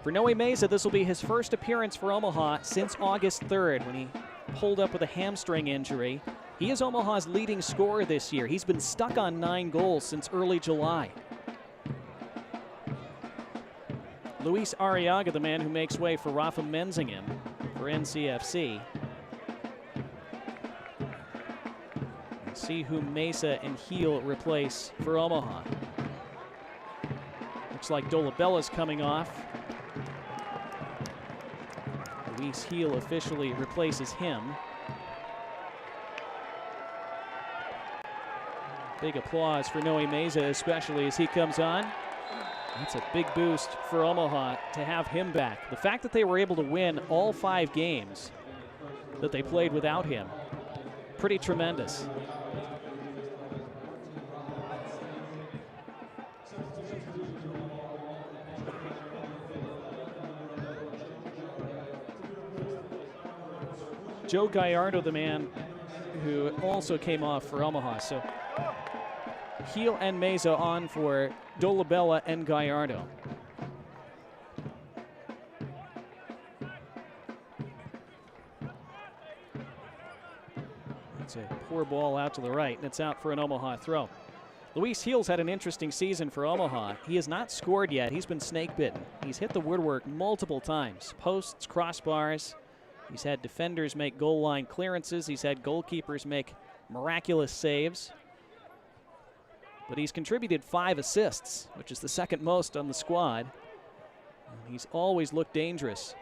For Noe Meza, this will be his first appearance for Omaha since August 3rd when he pulled up with a hamstring injury. He is Omaha's leading scorer this year. He's been stuck on 9 goals since early July. Luis Arriaga, the man who makes way for Rafa Menzingen for NCFC. Let's see who Mesa and Heel replace for Omaha. Looks like Dolabella's coming off. Luis Heel officially replaces him. Big applause for Noe Meza, especially as he comes on. That's a big boost for Omaha to have him back. The fact that they were able to win all 5 games that they played without him, pretty tremendous. Joe Gallardo, the man who also came off for Omaha. So Heel and Meza on for Dolabella and Gallardo. That's a poor ball out to the right, and it's out for an Omaha throw. Luis Heel's had an interesting season for Omaha. He has not scored yet. He's been snake bitten. He's hit the woodwork multiple times. Posts, crossbars. He's had defenders make goal line clearances. He's had goalkeepers make miraculous saves. But he's contributed 5 assists, which is the second most on the squad. And he's always looked dangerous.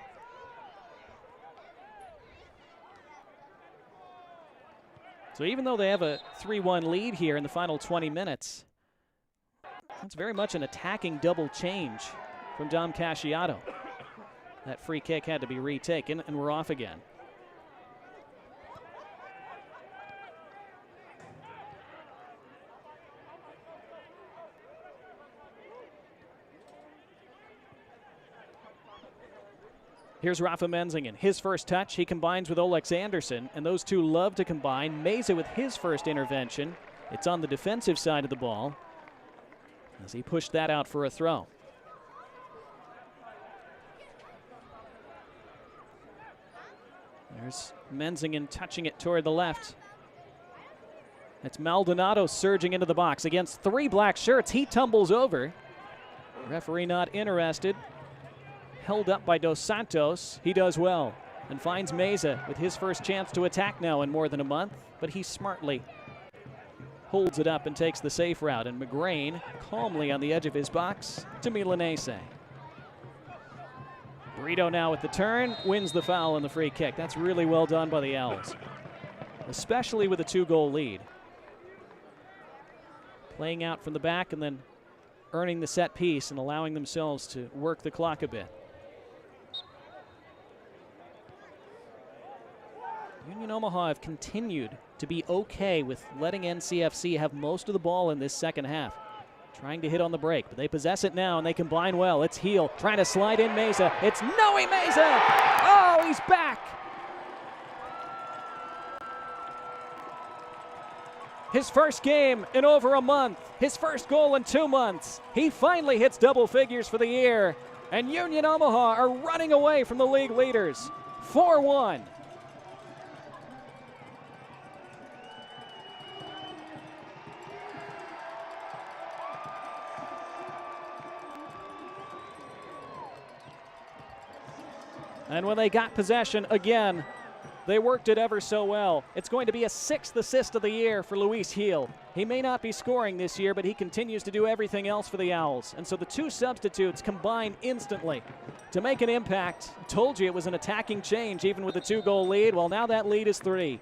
So even though they have a 3-1 lead here in the final 20 minutes, that's very much an attacking double change from Dom Casciato. That free kick had to be retaken, and we're off again. Here's Rafa Menzingen, his first touch. He combines with Olex Anderson, and those two love to combine. Meza with his first intervention. It's on the defensive side of the ball as he pushed that out for a throw. There's Menzingen touching it toward the left. It's Maldonado surging into the box against 3 black shirts. He tumbles over. Referee not interested. Held up by Dos Santos. He does well and finds Meza with his first chance to attack now in more than a month, but he smartly holds it up and takes the safe route, and McGrain calmly on the edge of his box to Milanese. Brito now with the turn, wins the foul and the free kick. That's really well done by the Owls, especially with a 2-goal lead. Playing out from the back and then earning the set piece and allowing themselves to work the clock a bit. Union Omaha have continued to be okay with letting NCFC have most of the ball in this second half. Trying to hit on the break, but they possess it now and they combine well. It's Heel trying to slide in Meza. It's Noe Meza! Oh, he's back! His first game in over a month. His first goal in 2 months. He finally hits double figures for the year. And Union Omaha are running away from the league leaders. 4-1. And when they got possession again, they worked it ever so well. It's going to be a 6th assist of the year for Luis Heel. He may not be scoring this year, but he continues to do everything else for the Owls. And so the 2 substitutes combine instantly to make an impact. Told you it was an attacking change even with a 2-goal lead. Well, now that lead is 3.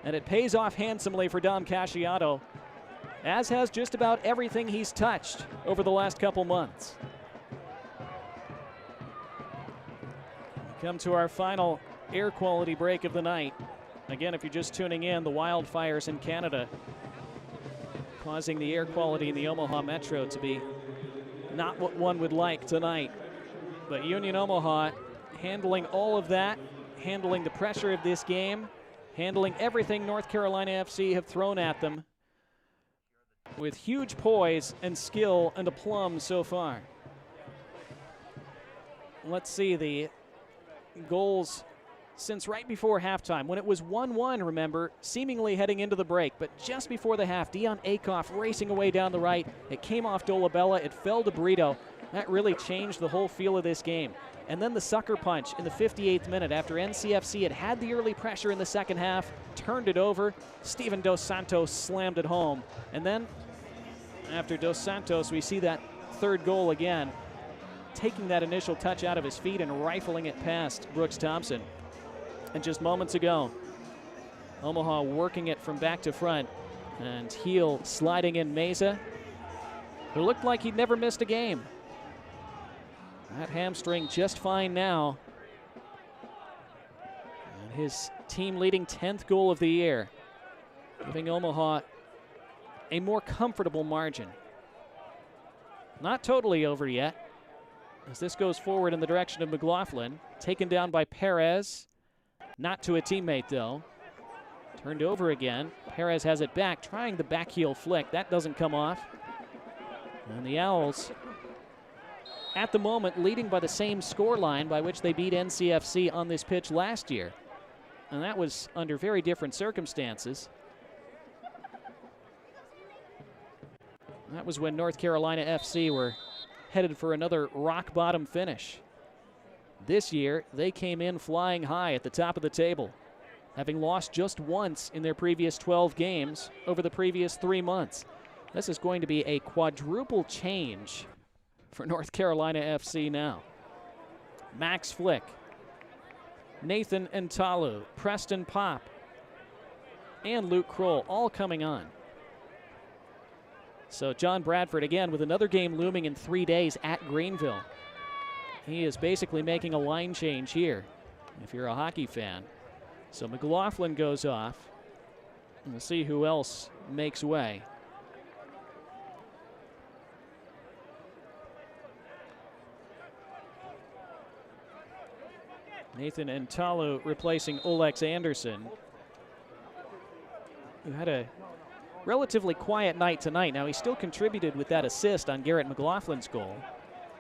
And it pays off handsomely for Dom Casciato, as has just about everything he's touched over the last couple months. Come to our final air quality break of the night. Again, if you're just tuning in, the wildfires in Canada causing the air quality in the Omaha Metro to be not what one would like tonight. But Union Omaha handling all of that, handling the pressure of this game, handling everything North Carolina FC have thrown at them with huge poise and skill and aplomb so far. Let's see the goals since right before halftime, when it was 1-1, remember, seemingly heading into the break. But just before the half, Dion Akoff racing away down the right. It came off Dolabella. It fell to Brito. That really changed the whole feel of this game. And then the sucker punch in the 58th minute after NCFC had the early pressure in the second half, turned it over. Steven Dos Santos slammed it home. And then after Dos Santos, we see that 3rd goal again, taking that initial touch out of his feet and rifling it past Brooks Thompson. And just moments ago, Omaha working it from back to front, and Heel sliding in Meza, who looked like he'd never missed a game. That hamstring just fine now. And his team-leading 10th goal of the year, giving Omaha a more comfortable margin. Not totally over yet, as this goes forward in the direction of McLaughlin. Taken down by Perez. Not to a teammate, though. Turned over again. Perez has it back, trying the back heel flick. That doesn't come off. And the Owls, at the moment, leading by the same scoreline by which they beat NCFC on this pitch last year. And that was under very different circumstances. That was when North Carolina FC were headed for another rock-bottom finish. This year, they came in flying high at the top of the table, having lost just once in their previous 12 games over the previous 3 months. This is going to be a quadruple change for North Carolina FC now. Max Flick, Nathan Ntalu, Preston Pop, and Luke Kroll all coming on. So John Bradford again with another game looming in 3 days at Greenville. He is basically making a line change here, if you're a hockey fan. So McLaughlin goes off, and we'll see who else makes way. Nathan Ntalu replacing Olex Anderson, who had a relatively quiet night tonight. Now, he still contributed with that assist on Garrett McLaughlin's goal.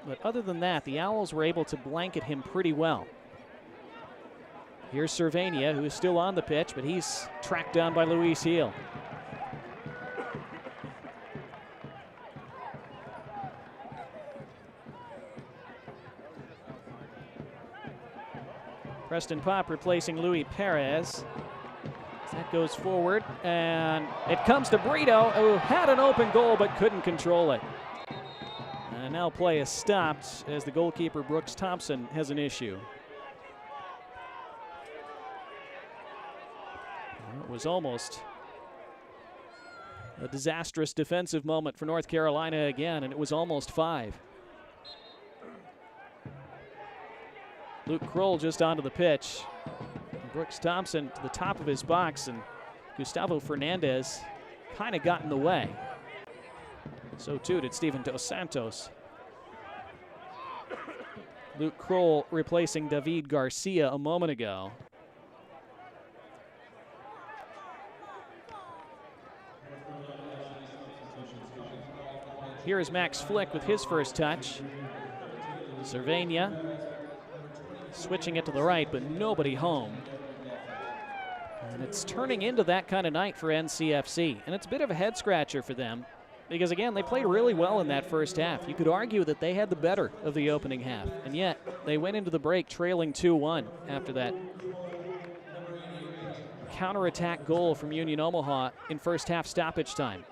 But other than that, the Owls were able to blanket him pretty well. Here's Cervania, who is still on the pitch, but he's tracked down by Luis Heel. Preston Pop replacing Louis Perez. That goes forward, and it comes to Brito, who had an open goal but couldn't control it. And now play is stopped as the goalkeeper, Brooks Thompson, has an issue. It was almost a disastrous defensive moment for North Carolina again, and it was almost 5. Luke Kroll just onto the pitch. Brooks Thompson to the top of his box, and Gustavo Fernandez kind of got in the way. So too did Steven Dos Santos. Luke Kroll replacing David Garcia a moment ago. Here is Max Flick with his first touch. Cervania switching it to the right, but nobody home. And it's turning into that kind of night for NCFC, and it's a bit of a head scratcher for them because, again, they played really well in that first half. You could argue that they had the better of the opening half, and yet they went into the break trailing 2-1 after that counterattack goal from Union Omaha in first half stoppage time.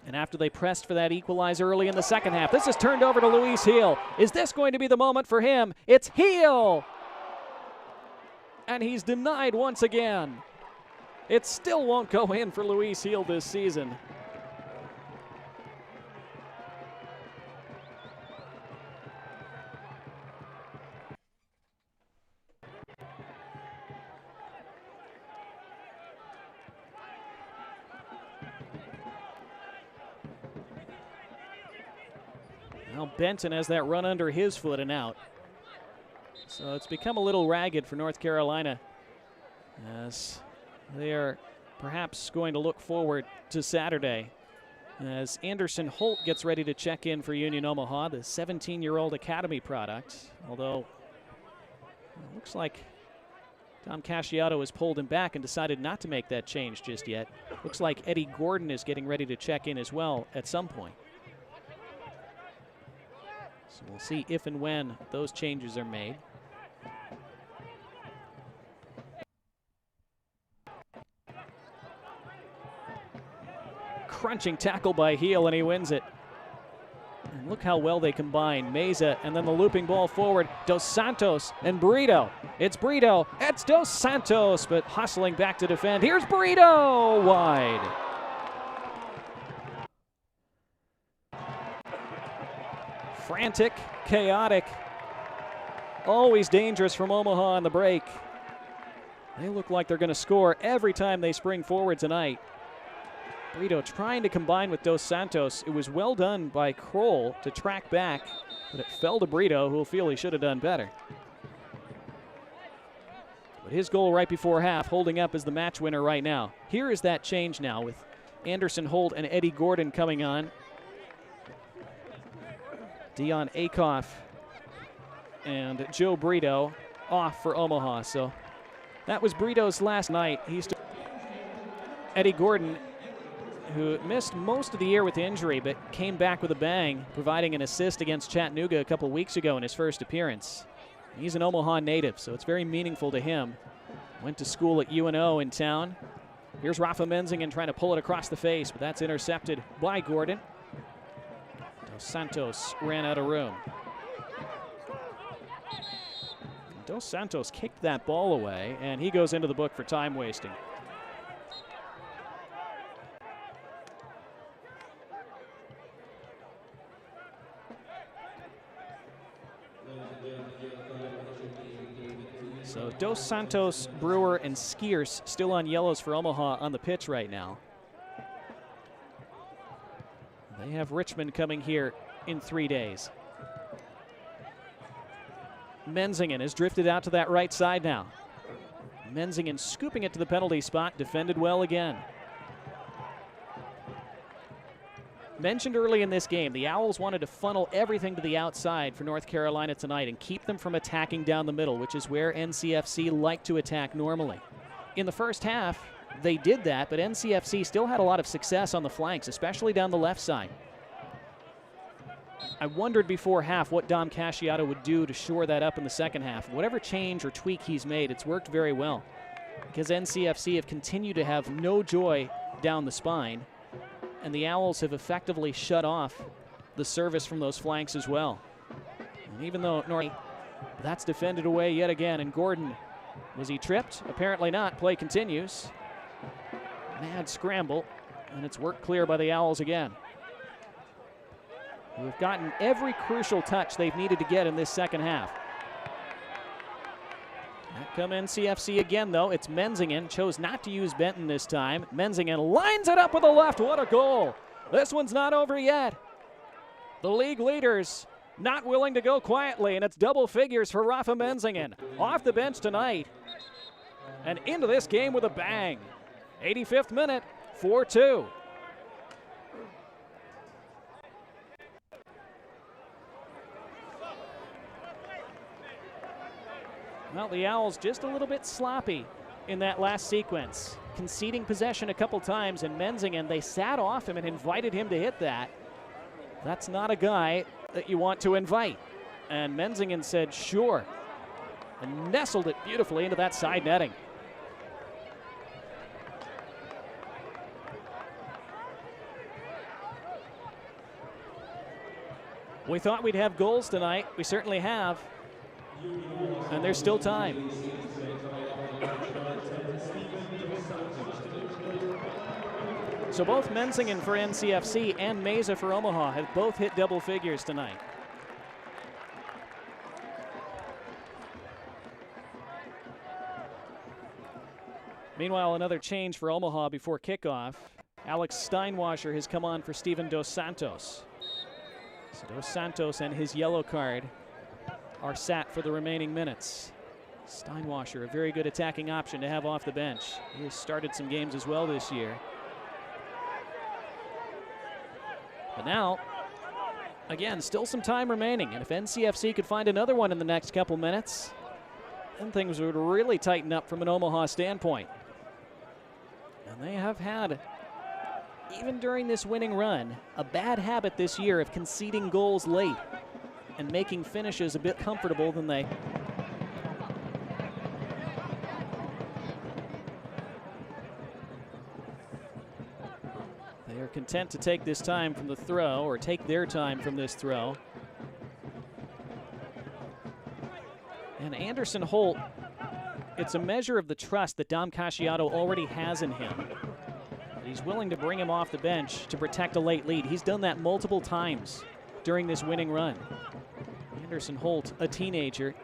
And after they pressed for that equalizer early in the second half, this is turned over to Luis Heel. Is this going to be the moment for him? It's Heel! And he's denied once again. It still won't go in for Luis Heel this season. Now Benton has that run under his foot and out. So it's become a little ragged for North Carolina as they are perhaps going to look forward to Saturday as Anderson Holt gets ready to check in for Union Omaha, the 17-year-old academy product. Although it looks like Tom Casciato has pulled him back and decided not to make that change just yet. Looks like Eddie Gordon is getting ready to check in as well at some point. So we'll see if and when those changes are made. Crunching tackle by Heel, and he wins it. And look how well they combine. Meza, and then the looping ball forward. Dos Santos and Brito. It's Brito. It's Dos Santos, but hustling back to defend. Here's Brito, wide. Frantic, chaotic, always dangerous from Omaha on the break. They look like they're going to score every time they spring forward tonight. Brito trying to combine with Dos Santos. It was well done by Kroll to track back, but it fell to Brito, who will feel he should have done better. But his goal right before half, holding up as the match winner right now. Here is that change now with Anderson Holt and Eddie Gordon coming on. Dion Akoff and Joe Brito off for Omaha. So that was Brito's last night. Eddie Gordon, who missed most of the year with injury but came back with a bang, providing an assist against Chattanooga a couple weeks ago in his first appearance. He's an Omaha native, so it's very meaningful to him. Went to school at UNO in town. Here's Rafa Menzingen trying to pull it across the face, but that's intercepted by Gordon. Dos Santos ran out of room. Dos Santos kicked that ball away, and he goes into the book for time wasting. So Dos Santos, Brewer, and Skierce still on yellows for Omaha on the pitch right now. They have Richmond coming here in 3 days. Menzingen has drifted out to that right side now. Menzingen scooping it to the penalty spot, defended well again. Mentioned early in this game, the Owls wanted to funnel everything to the outside for North Carolina tonight and keep them from attacking down the middle, which is where NCFC like to attack normally. In the first half, they did that, but NCFC still had a lot of success on the flanks, especially down the left side. I wondered before half what Dom Casciato would do to shore that up in the second half. Whatever change or tweak he's made, it's worked very well, because NCFC have continued to have no joy down the spine, and the Owls have effectively shut off the service from those flanks as well. And even though that's defended away yet again, and Gordon, was he tripped? Apparently not. Play continues. Mad scramble, and it's worked clear by the Owls again. Who have gotten every crucial touch they've needed to get in this second half. Back come NCFC again, though. It's Menzingen. Chose not to use Benton this time. Menzingen lines it up with the left. What a goal. This one's not over yet. The league leaders not willing to go quietly, and it's double figures for Rafa Menzingen. Off the bench tonight and into this game with a bang. 85th minute, 4-2. Well, the Owls just a little bit sloppy in that last sequence, conceding possession a couple times, and Menzingen, they sat off him and invited him to hit that. That's not a guy that you want to invite. And Menzingen said, sure, and nestled it beautifully into that side netting. We thought we'd have goals tonight. We certainly have. And there's still time. So both Menzingen for NCFC and Meza for Omaha have both hit double figures tonight. Meanwhile, another change for Omaha before kickoff. Alex Steinwasser has come on for Steven Dos Santos. So Dos Santos and his yellow card are sat for the remaining minutes. Steinwasser, a very good attacking option to have off the bench. He has started some games as well this year. But now, again, still some time remaining, and if NCFC could find another one in the next couple minutes, then things would really tighten up from an Omaha standpoint. And they have had, even during this winning run, a bad habit this year of conceding goals late and making finishes a bit comfortable than they. They are content to take this time from the throw, or take their time from this throw. And Anderson Holt, it's a measure of the trust that Dom Casciato already has in him. He's willing to bring him off the bench to protect a late lead. He's done that multiple times during this winning run. Anderson Holt, a teenager.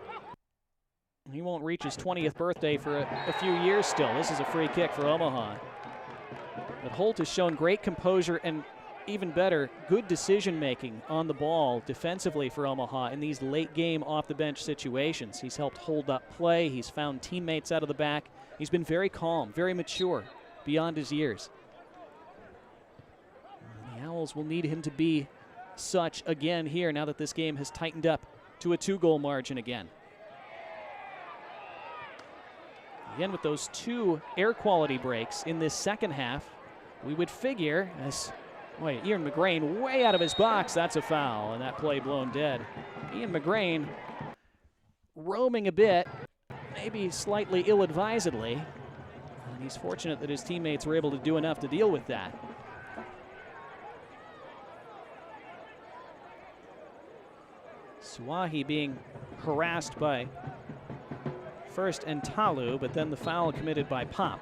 He won't reach his 20th birthday for a few years still. This is a free kick for Omaha. But Holt has shown great composure and, even better, good decision-making on the ball defensively for Omaha in these late-game off-the-bench situations. He's helped hold up play. He's found teammates out of the back. He's been very calm, very mature, beyond his years. And the Owls will need him to be such again here now that this game has tightened up to a 2-goal margin again. Again, with those 2 air quality breaks in this second half, we would figure, as Ian McGrain way out of his box, that's a foul, and that play blown dead. Ian McGrain roaming a bit, maybe slightly ill-advisedly, and he's fortunate that his teammates were able to do enough to deal with that. Suahi being harassed by first Entalu, but then the foul committed by Pop.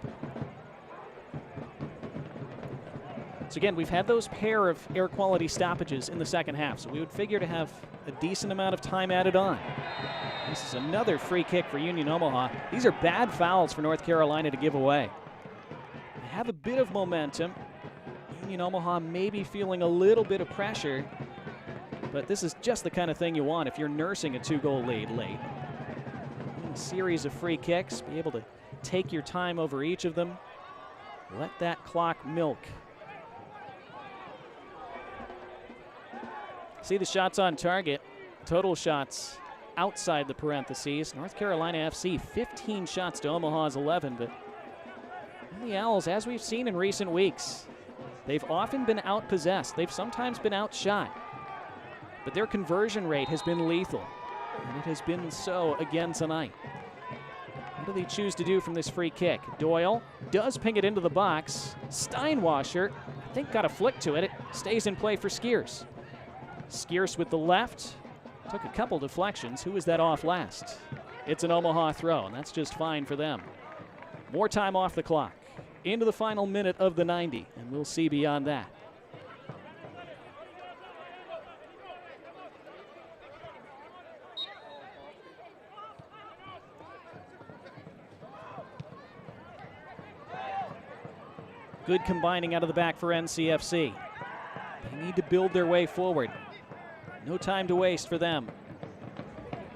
So again, we've had those pair of air quality stoppages in the second half, so we would figure to have a decent amount of time added on. This is another free kick for Union Omaha. These are bad fouls for North Carolina to give away. They have a bit of momentum. Union Omaha may be feeling a little bit of pressure, but this is just the kind of thing you want if you're nursing a 2-goal lead late. A series of free kicks, be able to take your time over each of them. Let that clock milk. See the shots on target, total shots outside the parentheses. North Carolina FC, 15 shots to Omaha's 11, but the Owls, as we've seen in recent weeks, they've often been outpossessed. They've sometimes been outshot, but their conversion rate has been lethal, and it has been so again tonight. What do they choose to do from this free kick? Doyle does ping it into the box. Steinwasser, I think, got a flick to it. It stays in play for Skiers. Skiers with the left. Took a couple deflections. Who was that off last? It's an Omaha throw, and that's just fine for them. More time off the clock. Into the final minute of the 90, and we'll see beyond that. Good combining out of the back for NCFC. They need to build their way forward. No time to waste for them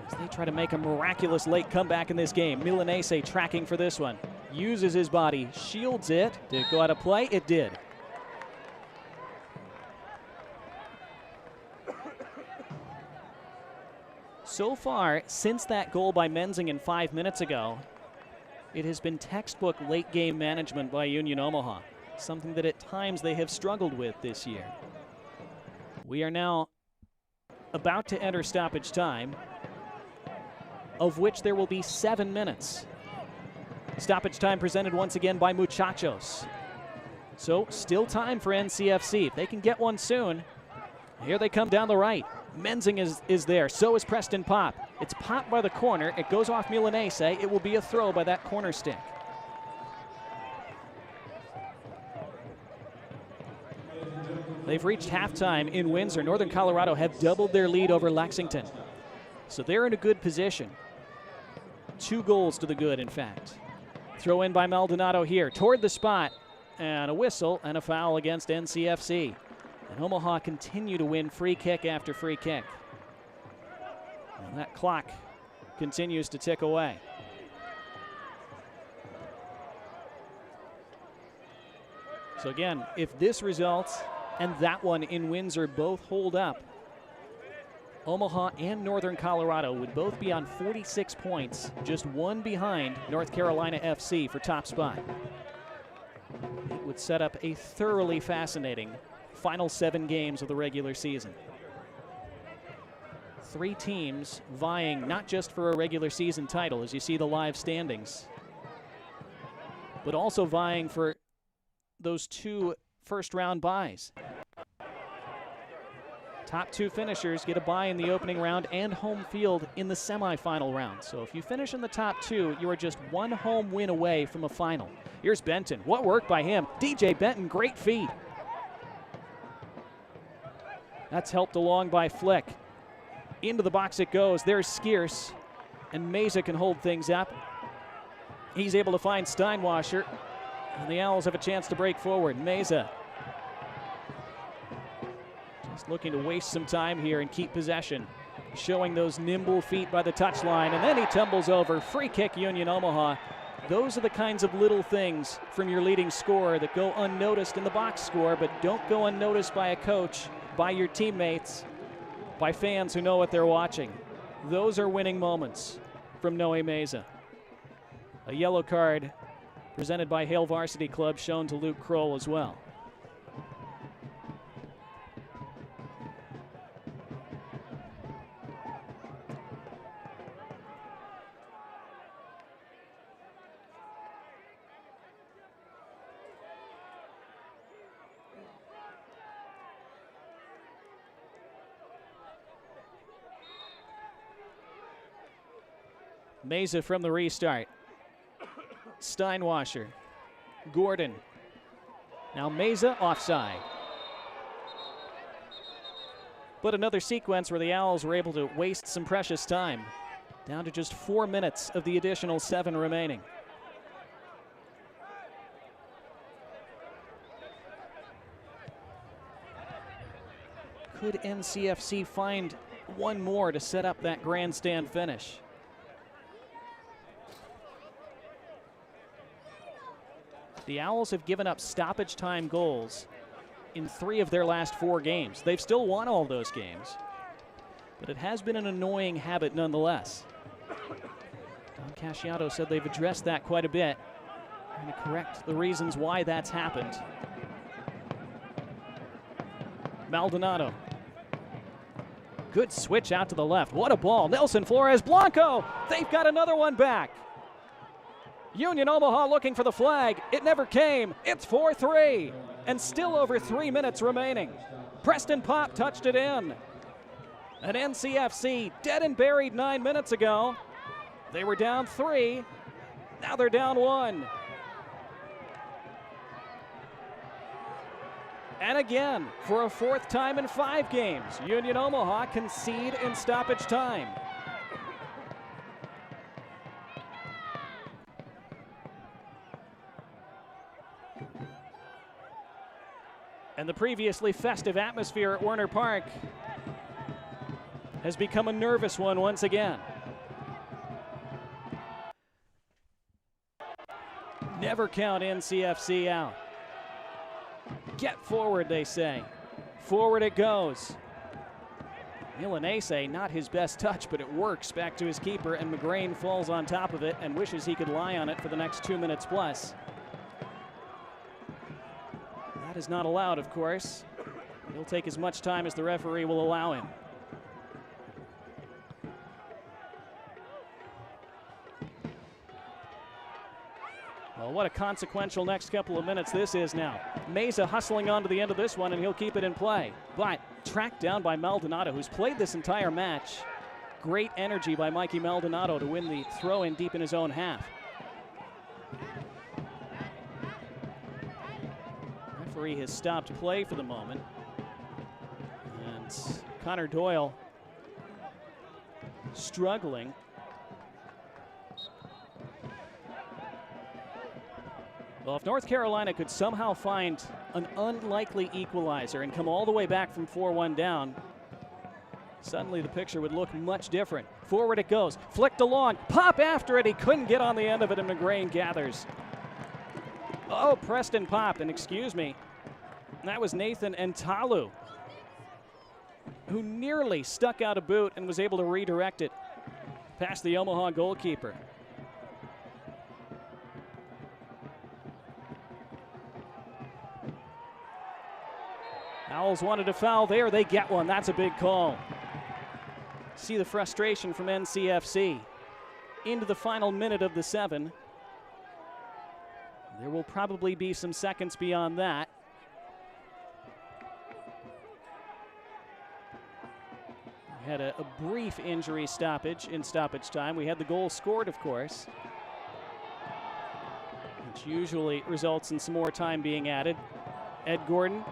as they try to make a miraculous late comeback in this game. Milanese tracking for this one. Uses his body, shields it. Did it go out of play? It did. So far, since that goal by Menzingen 5 minutes ago, it has been textbook late game management by Union Omaha, something that at times they have struggled with this year. We are now about to enter stoppage time, of which there will be 7 minutes. Stoppage time presented once again by Muchachos. So still time for NCFC. If they can get one soon, here they come down the right. Menzing is there, so is Preston Pop. It's popped by the corner, it goes off Milanese, it will be a throw by that corner stick. They've reached halftime in Windsor. Northern Colorado have doubled their lead over Lexington. So they're in a good position. 2 goals to the good, in fact. Throw in by Maldonado here, toward the spot, and a whistle and a foul against NCFC. And Omaha continue to win free kick after free kick. And that clock continues to tick away. So again, if this results and that one in Windsor both hold up, Omaha and Northern Colorado would both be on 46 points, just 1 behind North Carolina FC for top spot. It would set up a thoroughly fascinating final 7 games of the regular season. 3 teams vying not just for a regular season title, as you see the live standings, but also vying for those 2 first-round byes. Top 2 finishers get a bye in the opening round and home field in the semifinal round. So if you finish in the top 2, you are just 1 home win away from a final. Here's Benton. What work by him. DJ Benton, great feed. That's helped along by Flick. Into the box it goes. There's Skiers, and Meza can hold things up. He's able to find Steinwasser, and the Owls have a chance to break forward. Meza just looking to waste some time here and keep possession, showing those nimble feet by the touchline, and then he tumbles over. Free kick, Union Omaha. Those are the kinds of little things from your leading scorer that go unnoticed in the box score, but don't go unnoticed by a coach, by your teammates, by fans who know what they're watching. Those are winning moments from Noe Meza. A yellow card presented by Hale Varsity Club shown to Luke Kroll as well. Meza from the restart. Steinwasser. Gordon. Now Meza offside. But another sequence where the Owls were able to waste some precious time. Down to just 4 minutes of the additional 7 remaining. Could NCFC find one more to set up that grandstand finish? The Owls have given up stoppage time goals in 3 of their last 4 games. They've still won all those games, but it has been an annoying habit nonetheless. Don Casciato said they've addressed that quite a bit, trying to correct the reasons why that's happened. Maldonado. Good switch out to the left. What a ball. Nelson Flores Blanco. They've got another one back. Union Omaha looking for the flag. It never came. It's 4-3. And still over 3 minutes remaining. Preston Pop touched it in. An NCFC dead and buried 9 minutes ago. They were down 3. Now they're down 1. And again, for a 4th time in 5 games, Union Omaha concede in stoppage time. And the previously festive atmosphere at Werner Park has become a nervous one once again. Never count NCFC out. Get forward, they say. Forward it goes. Milanese, not his best touch, but it works back to his keeper, and McGrain falls on top of it and wishes he could lie on it for the next 2 minutes plus. That is not allowed, of course. He'll take as much time as the referee will allow him. Well, what a consequential next couple of minutes this is now. Meza hustling on to the end of this one, and he'll keep it in play. But tracked down by Maldonado, who's played this entire match. Great energy by Mikey Maldonado to win the throw-in deep in his own half. Referee has stopped play for the moment. And Connor Doyle struggling. Well, if North Carolina could somehow find an unlikely equalizer and come all the way back from 4-1 down, suddenly the picture would look much different. Forward it goes, flicked along, Pop after it, he couldn't get on the end of it, and McGrain gathers. Oh, Preston Pop, and excuse me, that was Nathan Entalu, who nearly stuck out a boot and was able to redirect it past the Omaha goalkeeper. Owls wanted a foul there. They get one. That's a big call. See the frustration from NCFC. Into the final minute of the 7. There will probably be some seconds beyond that. We had a brief injury stoppage in stoppage time. We had the goal scored, of course, which usually results in some more time being added. Ed Gordon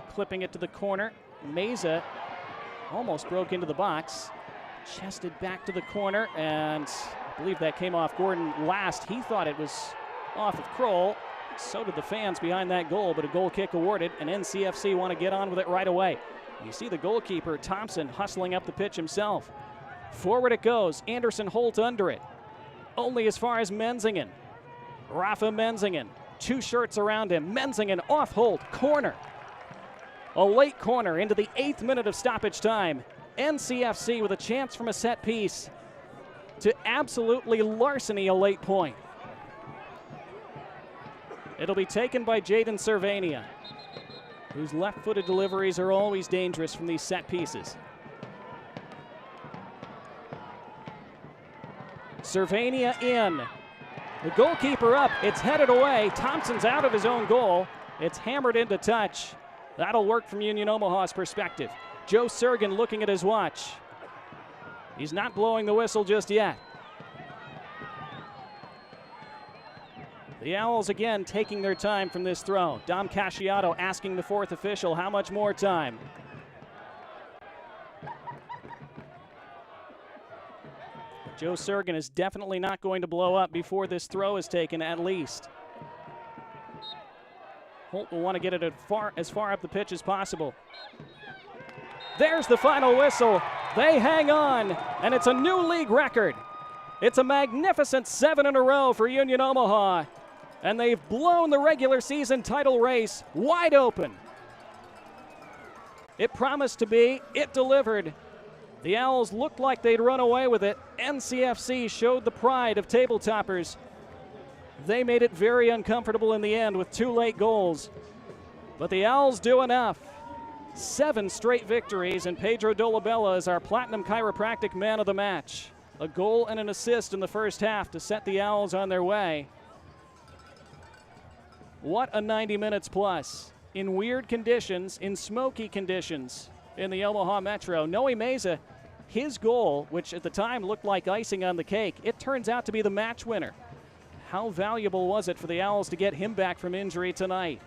clipping it to the corner. Meza almost broke into the box. Chested back to the corner, and I believe that came off Gordon last. He thought it was off of Kroll. So did the fans behind that goal, but a goal kick awarded, and NCFC want to get on with it right away. You see the goalkeeper, Thompson, hustling up the pitch himself. Forward it goes. Anderson Holt under it. Only as far as Menzingen. Rafa Menzingen. 2 shirts around him. Menzingen off Holt. Corner. A late corner into the 8th minute of stoppage time. NCFC with a chance from a set piece to absolutely larceny a late point. It'll be taken by Jaden Cervania, whose left-footed deliveries are always dangerous from these set pieces. Cervania in. The goalkeeper up. It's headed away. Thompson's out of his own goal. It's hammered into touch. That'll work from Union Omaha's perspective. Joe Sergen looking at his watch. He's not blowing the whistle just yet. The Owls again taking their time from this throw. Dom Casciato asking the 4th official how much more time. Joe Sergen is definitely not going to blow up before this throw is taken, at least. Holt will want to get it as far up the pitch as possible. There's the final whistle. They hang on, and it's a new league record. It's a magnificent 7 in a row for Union Omaha. And they've blown the regular season title race wide open. It promised to be, it delivered. The Owls looked like they'd run away with it. NCFC showed the pride of table toppers. They made it very uncomfortable in the end with 2 late goals. But the Owls do enough. 7 straight victories, and Pedro Dolabella is our Platinum Chiropractic Man of the Match. A goal and an assist in the first half to set the Owls on their way. What a 90 minutes plus. In weird conditions, in smoky conditions in the Omaha Metro. Noe Meza, his goal, which at the time looked like icing on the cake, it turns out to be the match winner. How valuable was it for the Owls to get him back from injury tonight?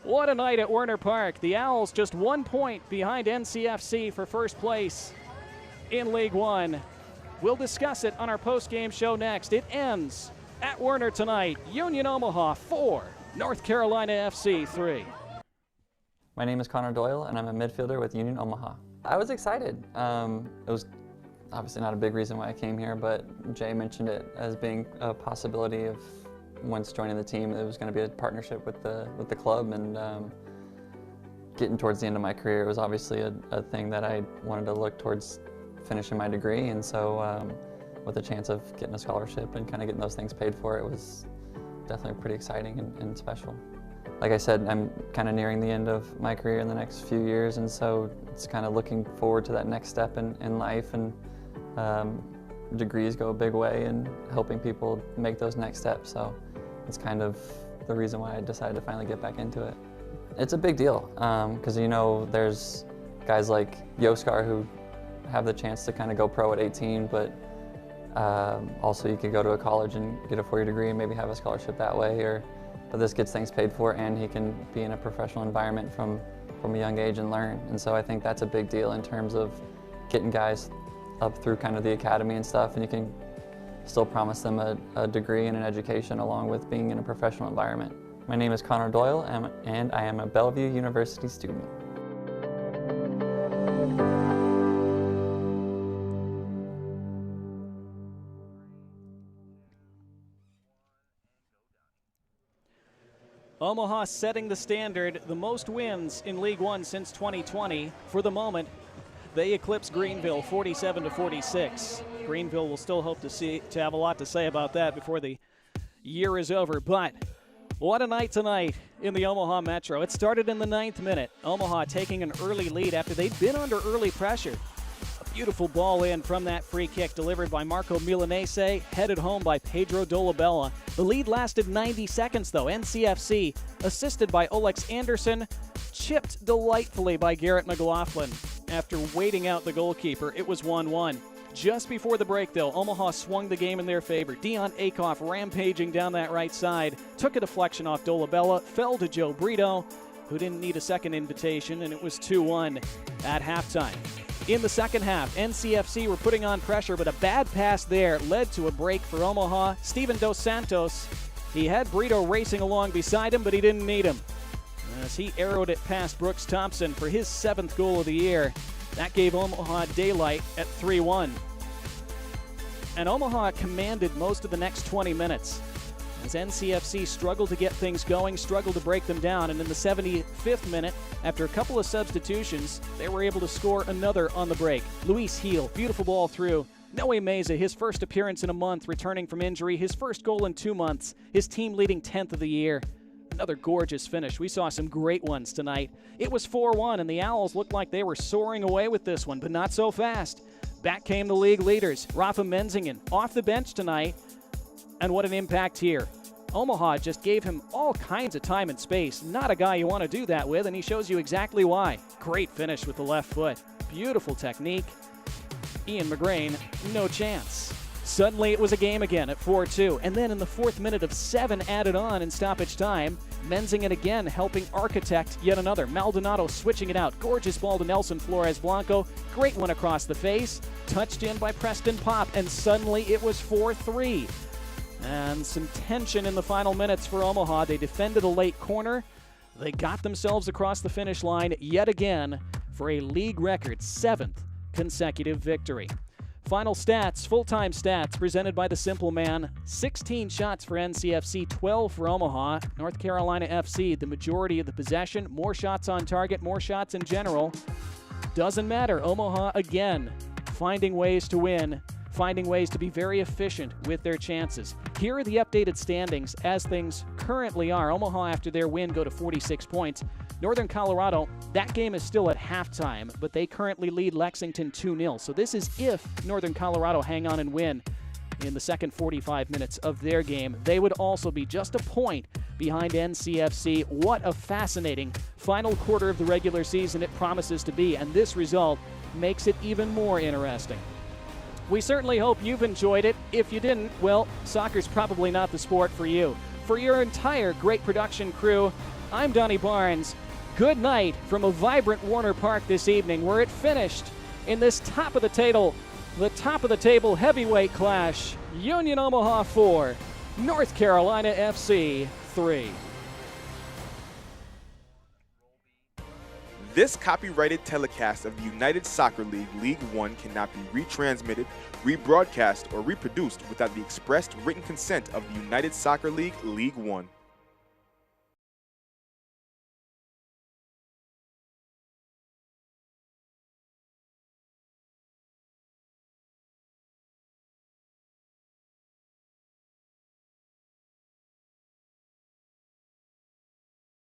What a night at Werner Park. The Owls just 1 point behind NCFC for first place in League One. We'll discuss it on our post-game show next. It ends at Werner tonight. Union Omaha 4, North Carolina FC 3. My name is Connor Doyle, and I'm a midfielder with Union Omaha. I was excited. It was obviously not a big reason why I came here, but Jay mentioned it as being a possibility of once joining the team, it was going to be a partnership with the club, and getting towards the end of my career, it was obviously a thing that I wanted to look towards finishing my degree, and so with the chance of getting a scholarship and kind of getting those things paid for, it was definitely pretty exciting and special. Like I said, I'm kind of nearing the end of my career in the next few years, and so it's kind of looking forward to that next step in life, and degrees go a big way in helping people make those next steps, so it's kind of the reason why I decided to finally get back into it. It's a big deal, because you know, there's guys like Yoskar who have the chance to kind of go pro at 18, but also you could go to a college and get a 4-year degree and maybe have a scholarship that way, but this gets things paid for, and he can be in a professional environment from a young age and learn. And so I think that's a big deal in terms of getting guys up through kind of the academy and stuff, and you can still promise them a degree and an education along with being in a professional environment. My name is Connor Doyle, and I am a Bellevue University student. Omaha setting the standard, the most wins in League One since 2020. For the moment, they eclipse Greenville 47-46. Greenville will still hope to have a lot to say about that before the year is over. But what a night tonight in the Omaha Metro. It started in the 9th minute. Omaha taking an early lead after they'd been under early pressure. A beautiful ball in from that free kick delivered by Marco Milanese, headed home by Pedro Dolabella. The lead lasted 90 seconds though. NCFC, assisted by Olex Anderson, chipped delightfully by Garrett McLaughlin. After waiting out the goalkeeper, it was 1-1. Just before the break, though, Omaha swung the game in their favor. Dion Akoff rampaging down that right side, took a deflection off Dolabella, fell to Joe Brito, who didn't need a second invitation, and it was 2-1 at halftime. In the second half, NCFC were putting on pressure, but a bad pass there led to a break for Omaha. Steven Dos Santos, he had Brito racing along beside him, but he didn't need him, as he arrowed it past Brooks Thompson for his 7th goal of the year. That gave Omaha daylight at 3-1. And Omaha commanded most of the next 20 minutes as NCFC struggled to get things going, struggled to break them down, and in the 75th minute, after a couple of substitutions, they were able to score another on the break. Luis Heel, beautiful ball through. Noe Meza, his first appearance in a month, returning from injury, his first goal in 2 months, his team leading 10th of the year. Another gorgeous finish. We saw some great ones tonight. It was 4-1, and the Owls looked like they were soaring away with this one, but not so fast. Back came the league leaders. Rafa Menzingen off the bench tonight, and what an impact here. Omaha just gave him all kinds of time and space. Not a guy you want to do that with, and he shows you exactly why. Great finish with the left foot. Beautiful technique. Ian McGrain, no chance. Suddenly it was a game again at 4-2, and then in the 4th minute of 7 added on in stoppage time, Menzingen again helping architect yet another. Maldonado switching it out. Gorgeous ball to Nelson Flores Blanco. Great one across the face. Touched in by Preston Pop, and suddenly it was 4-3. And some tension in the final minutes for Omaha. They defended a late corner. They got themselves across the finish line yet again for a league record 7th consecutive victory. Final stats, full-time stats presented by the Simple Man. 16 shots for NCFC, 12 for Omaha. North Carolina FC, the majority of the possession, more shots on target, more shots in general. Doesn't matter. Omaha, again, finding ways to win, finding ways to be very efficient with their chances. Here are the updated standings as things currently are. Omaha, after their win, go to 46 points. Northern Colorado, that game is still at halftime, but they currently lead Lexington 2-0. So this is if Northern Colorado hang on and win in the second 45 minutes of their game. They would also be just a point behind NCFC. What a fascinating final quarter of the regular season it promises to be, and this result makes it even more interesting. We certainly hope you've enjoyed it. If you didn't, well, soccer's probably not the sport for you. For your entire great production crew, I'm Donnie Barnes. Good night from a vibrant Warner Park this evening, where it finished in this top of the table heavyweight clash. Union Omaha 4, North Carolina FC 3. This copyrighted telecast of the United Soccer League League One cannot be retransmitted, rebroadcast, or reproduced without the expressed written consent of the United Soccer League League One.